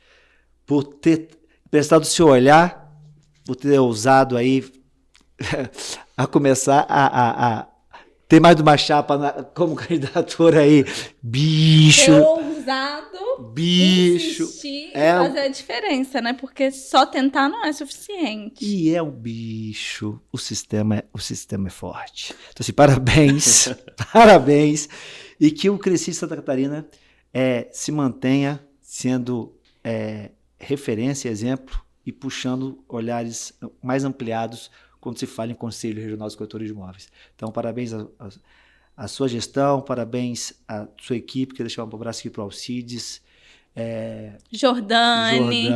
por ter prestado o seu olhar, por ter ousado aí a começar a ter mais de uma chapa como candidatura aí. Bicho!
Ter ousado,
bicho!
insistir e fazer a diferença, né? Porque só tentar não é suficiente.
E é um bicho. O sistema é forte. Então, assim, parabéns, parabéns. E que o Cresci Santa Catarina se mantenha sendo referência, exemplo e puxando olhares mais ampliados quando se fala em Conselho Regional dos Corretores de Imóveis. Então, parabéns à sua gestão, parabéns à sua equipe, quero deixar um abraço aqui para o Alcides,
Jordane,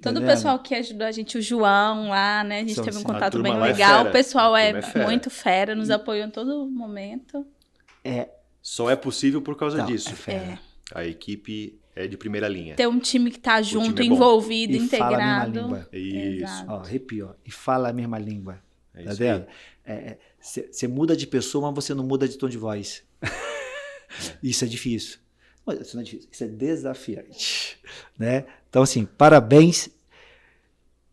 todo o pessoal que ajudou a gente, o João lá, né? A gente teve um contato bem legal. O pessoal muito fera, nos apoiou em todo momento.
Só é possível por causa disso. A equipe é de primeira linha.
Ter um time que tá junto, envolvido, integrado.
Fala a mesma língua.
Isso.
Arrepiou. E fala a mesma língua. Tá vendo? Você muda de pessoa, mas você não muda de tom de voz. Isso é difícil. Isso não é difícil, isso é desafiante. Né? Então, assim, parabéns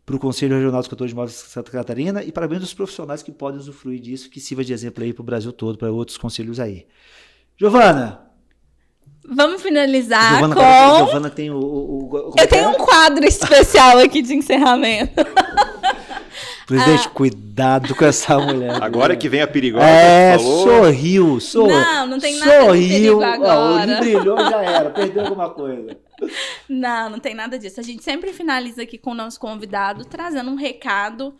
para o Conselho Regional dos Corretores de Imóveis de Santa Catarina e parabéns aos profissionais que podem usufruir disso, que sirva de exemplo aí para o Brasil todo, para outros conselhos aí. Giovana!
Vamos finalizar com...
Giovana tem
Eu tenho um quadro especial aqui de encerramento.
Presidente, cuidado com essa mulher.
Agora que vem a perigosa.
Falou. Sorriu.
Não tem nada de perigo agora.
O olho brilhou, já era. Perdeu alguma coisa.
Não tem nada disso. A gente sempre finaliza aqui com o nosso convidado, trazendo um recado,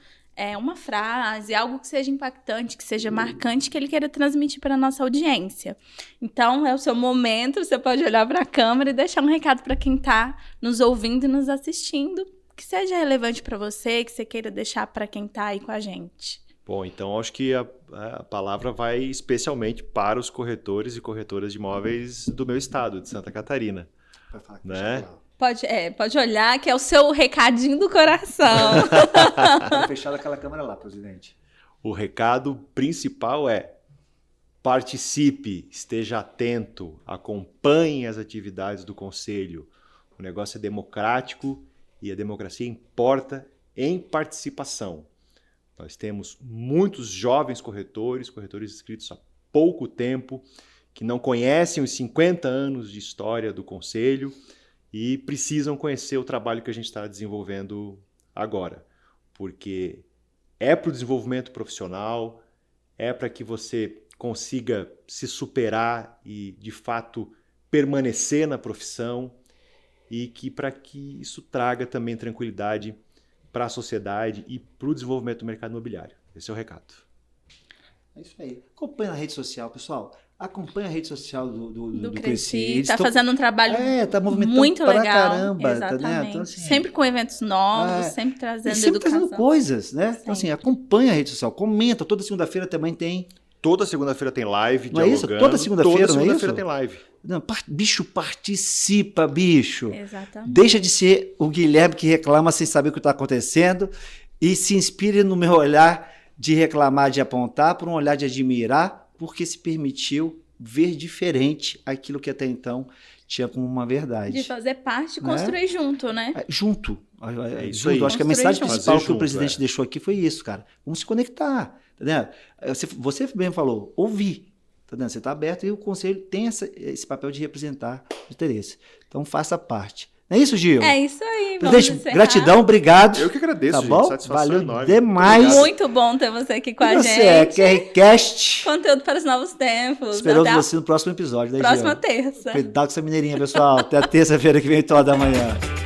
uma frase, algo que seja impactante, que seja marcante, que ele queira transmitir para a nossa audiência. Então, é o seu momento, você pode olhar para a câmera e deixar um recado para quem está nos ouvindo e nos assistindo, que seja relevante para você, que você queira deixar para quem está aí com a gente.
Bom, então acho que a palavra vai especialmente para os corretores e corretoras de imóveis do meu estado, de Santa Catarina. Né?
Pode olhar, que é o seu recadinho do coração.
Tá fechada aquela câmera lá, presidente.
O recado principal é: participe, esteja atento, acompanhe as atividades do Conselho. O negócio é democrático e a democracia importa em participação. Nós temos muitos jovens corretores inscritos há pouco tempo, que não conhecem os 50 anos de história do Conselho e precisam conhecer o trabalho que a gente está desenvolvendo agora. Porque é para o desenvolvimento profissional, é para que você consiga se superar e, de fato, permanecer na profissão e que para que isso traga também tranquilidade para a sociedade e para o desenvolvimento do mercado imobiliário. Esse é o recado.
É isso aí. Acompanha a rede social, pessoal. Acompanha a rede social do
Cresci. Está fazendo um trabalho
tá movimentando
muito legal.
Caramba,
exatamente.
Tá, né? Então, assim,
sempre com eventos novos, sempre trazendo
sempre
educação.
Trazendo coisas, né? Então, assim, acompanha a rede social, comenta. Toda segunda-feira também tem.
Toda segunda-feira tem live,
não dialogando. É isso? Toda segunda-feira,
não é isso? Tem live.
Não, bicho, participa, bicho.
Exatamente.
Deixa de ser o Guilherme que reclama sem saber o que está acontecendo e se inspire no meu olhar de reclamar, de apontar, por um olhar de admirar, porque se permitiu ver diferente aquilo que até então tinha como uma verdade.
De fazer parte e
Né?
construir junto, né?
Junto.
isso
Junto.
aí.
Acho que a
Construir
mensagem
junto.
principal
Fazer
que o
junto,
presidente deixou aqui foi isso, cara. Vamos se conectar. Tá vendo? Você bem falou, ouvir. Tá vendo? Você está aberto e o conselho tem esse papel de representar o interesse. Então faça parte. Não é isso, Gil?
É isso aí, vamos
Presidente,
encerrar.
gratidão, obrigado.
Eu que agradeço,
Tá
gente.
bom?
Satisfação
Valeu
enorme.
demais.
Muito obrigado.
Muito bom ter você aqui com a
E você
gente.
é QRCast.
Conteúdo para os novos tempos.
Esperamos
Até a
você no próximo episódio. Né,
próxima
Gil?
terça.
Cuidado com essa mineirinha, pessoal. Até a terça-feira que vem, 8 horas da manhã.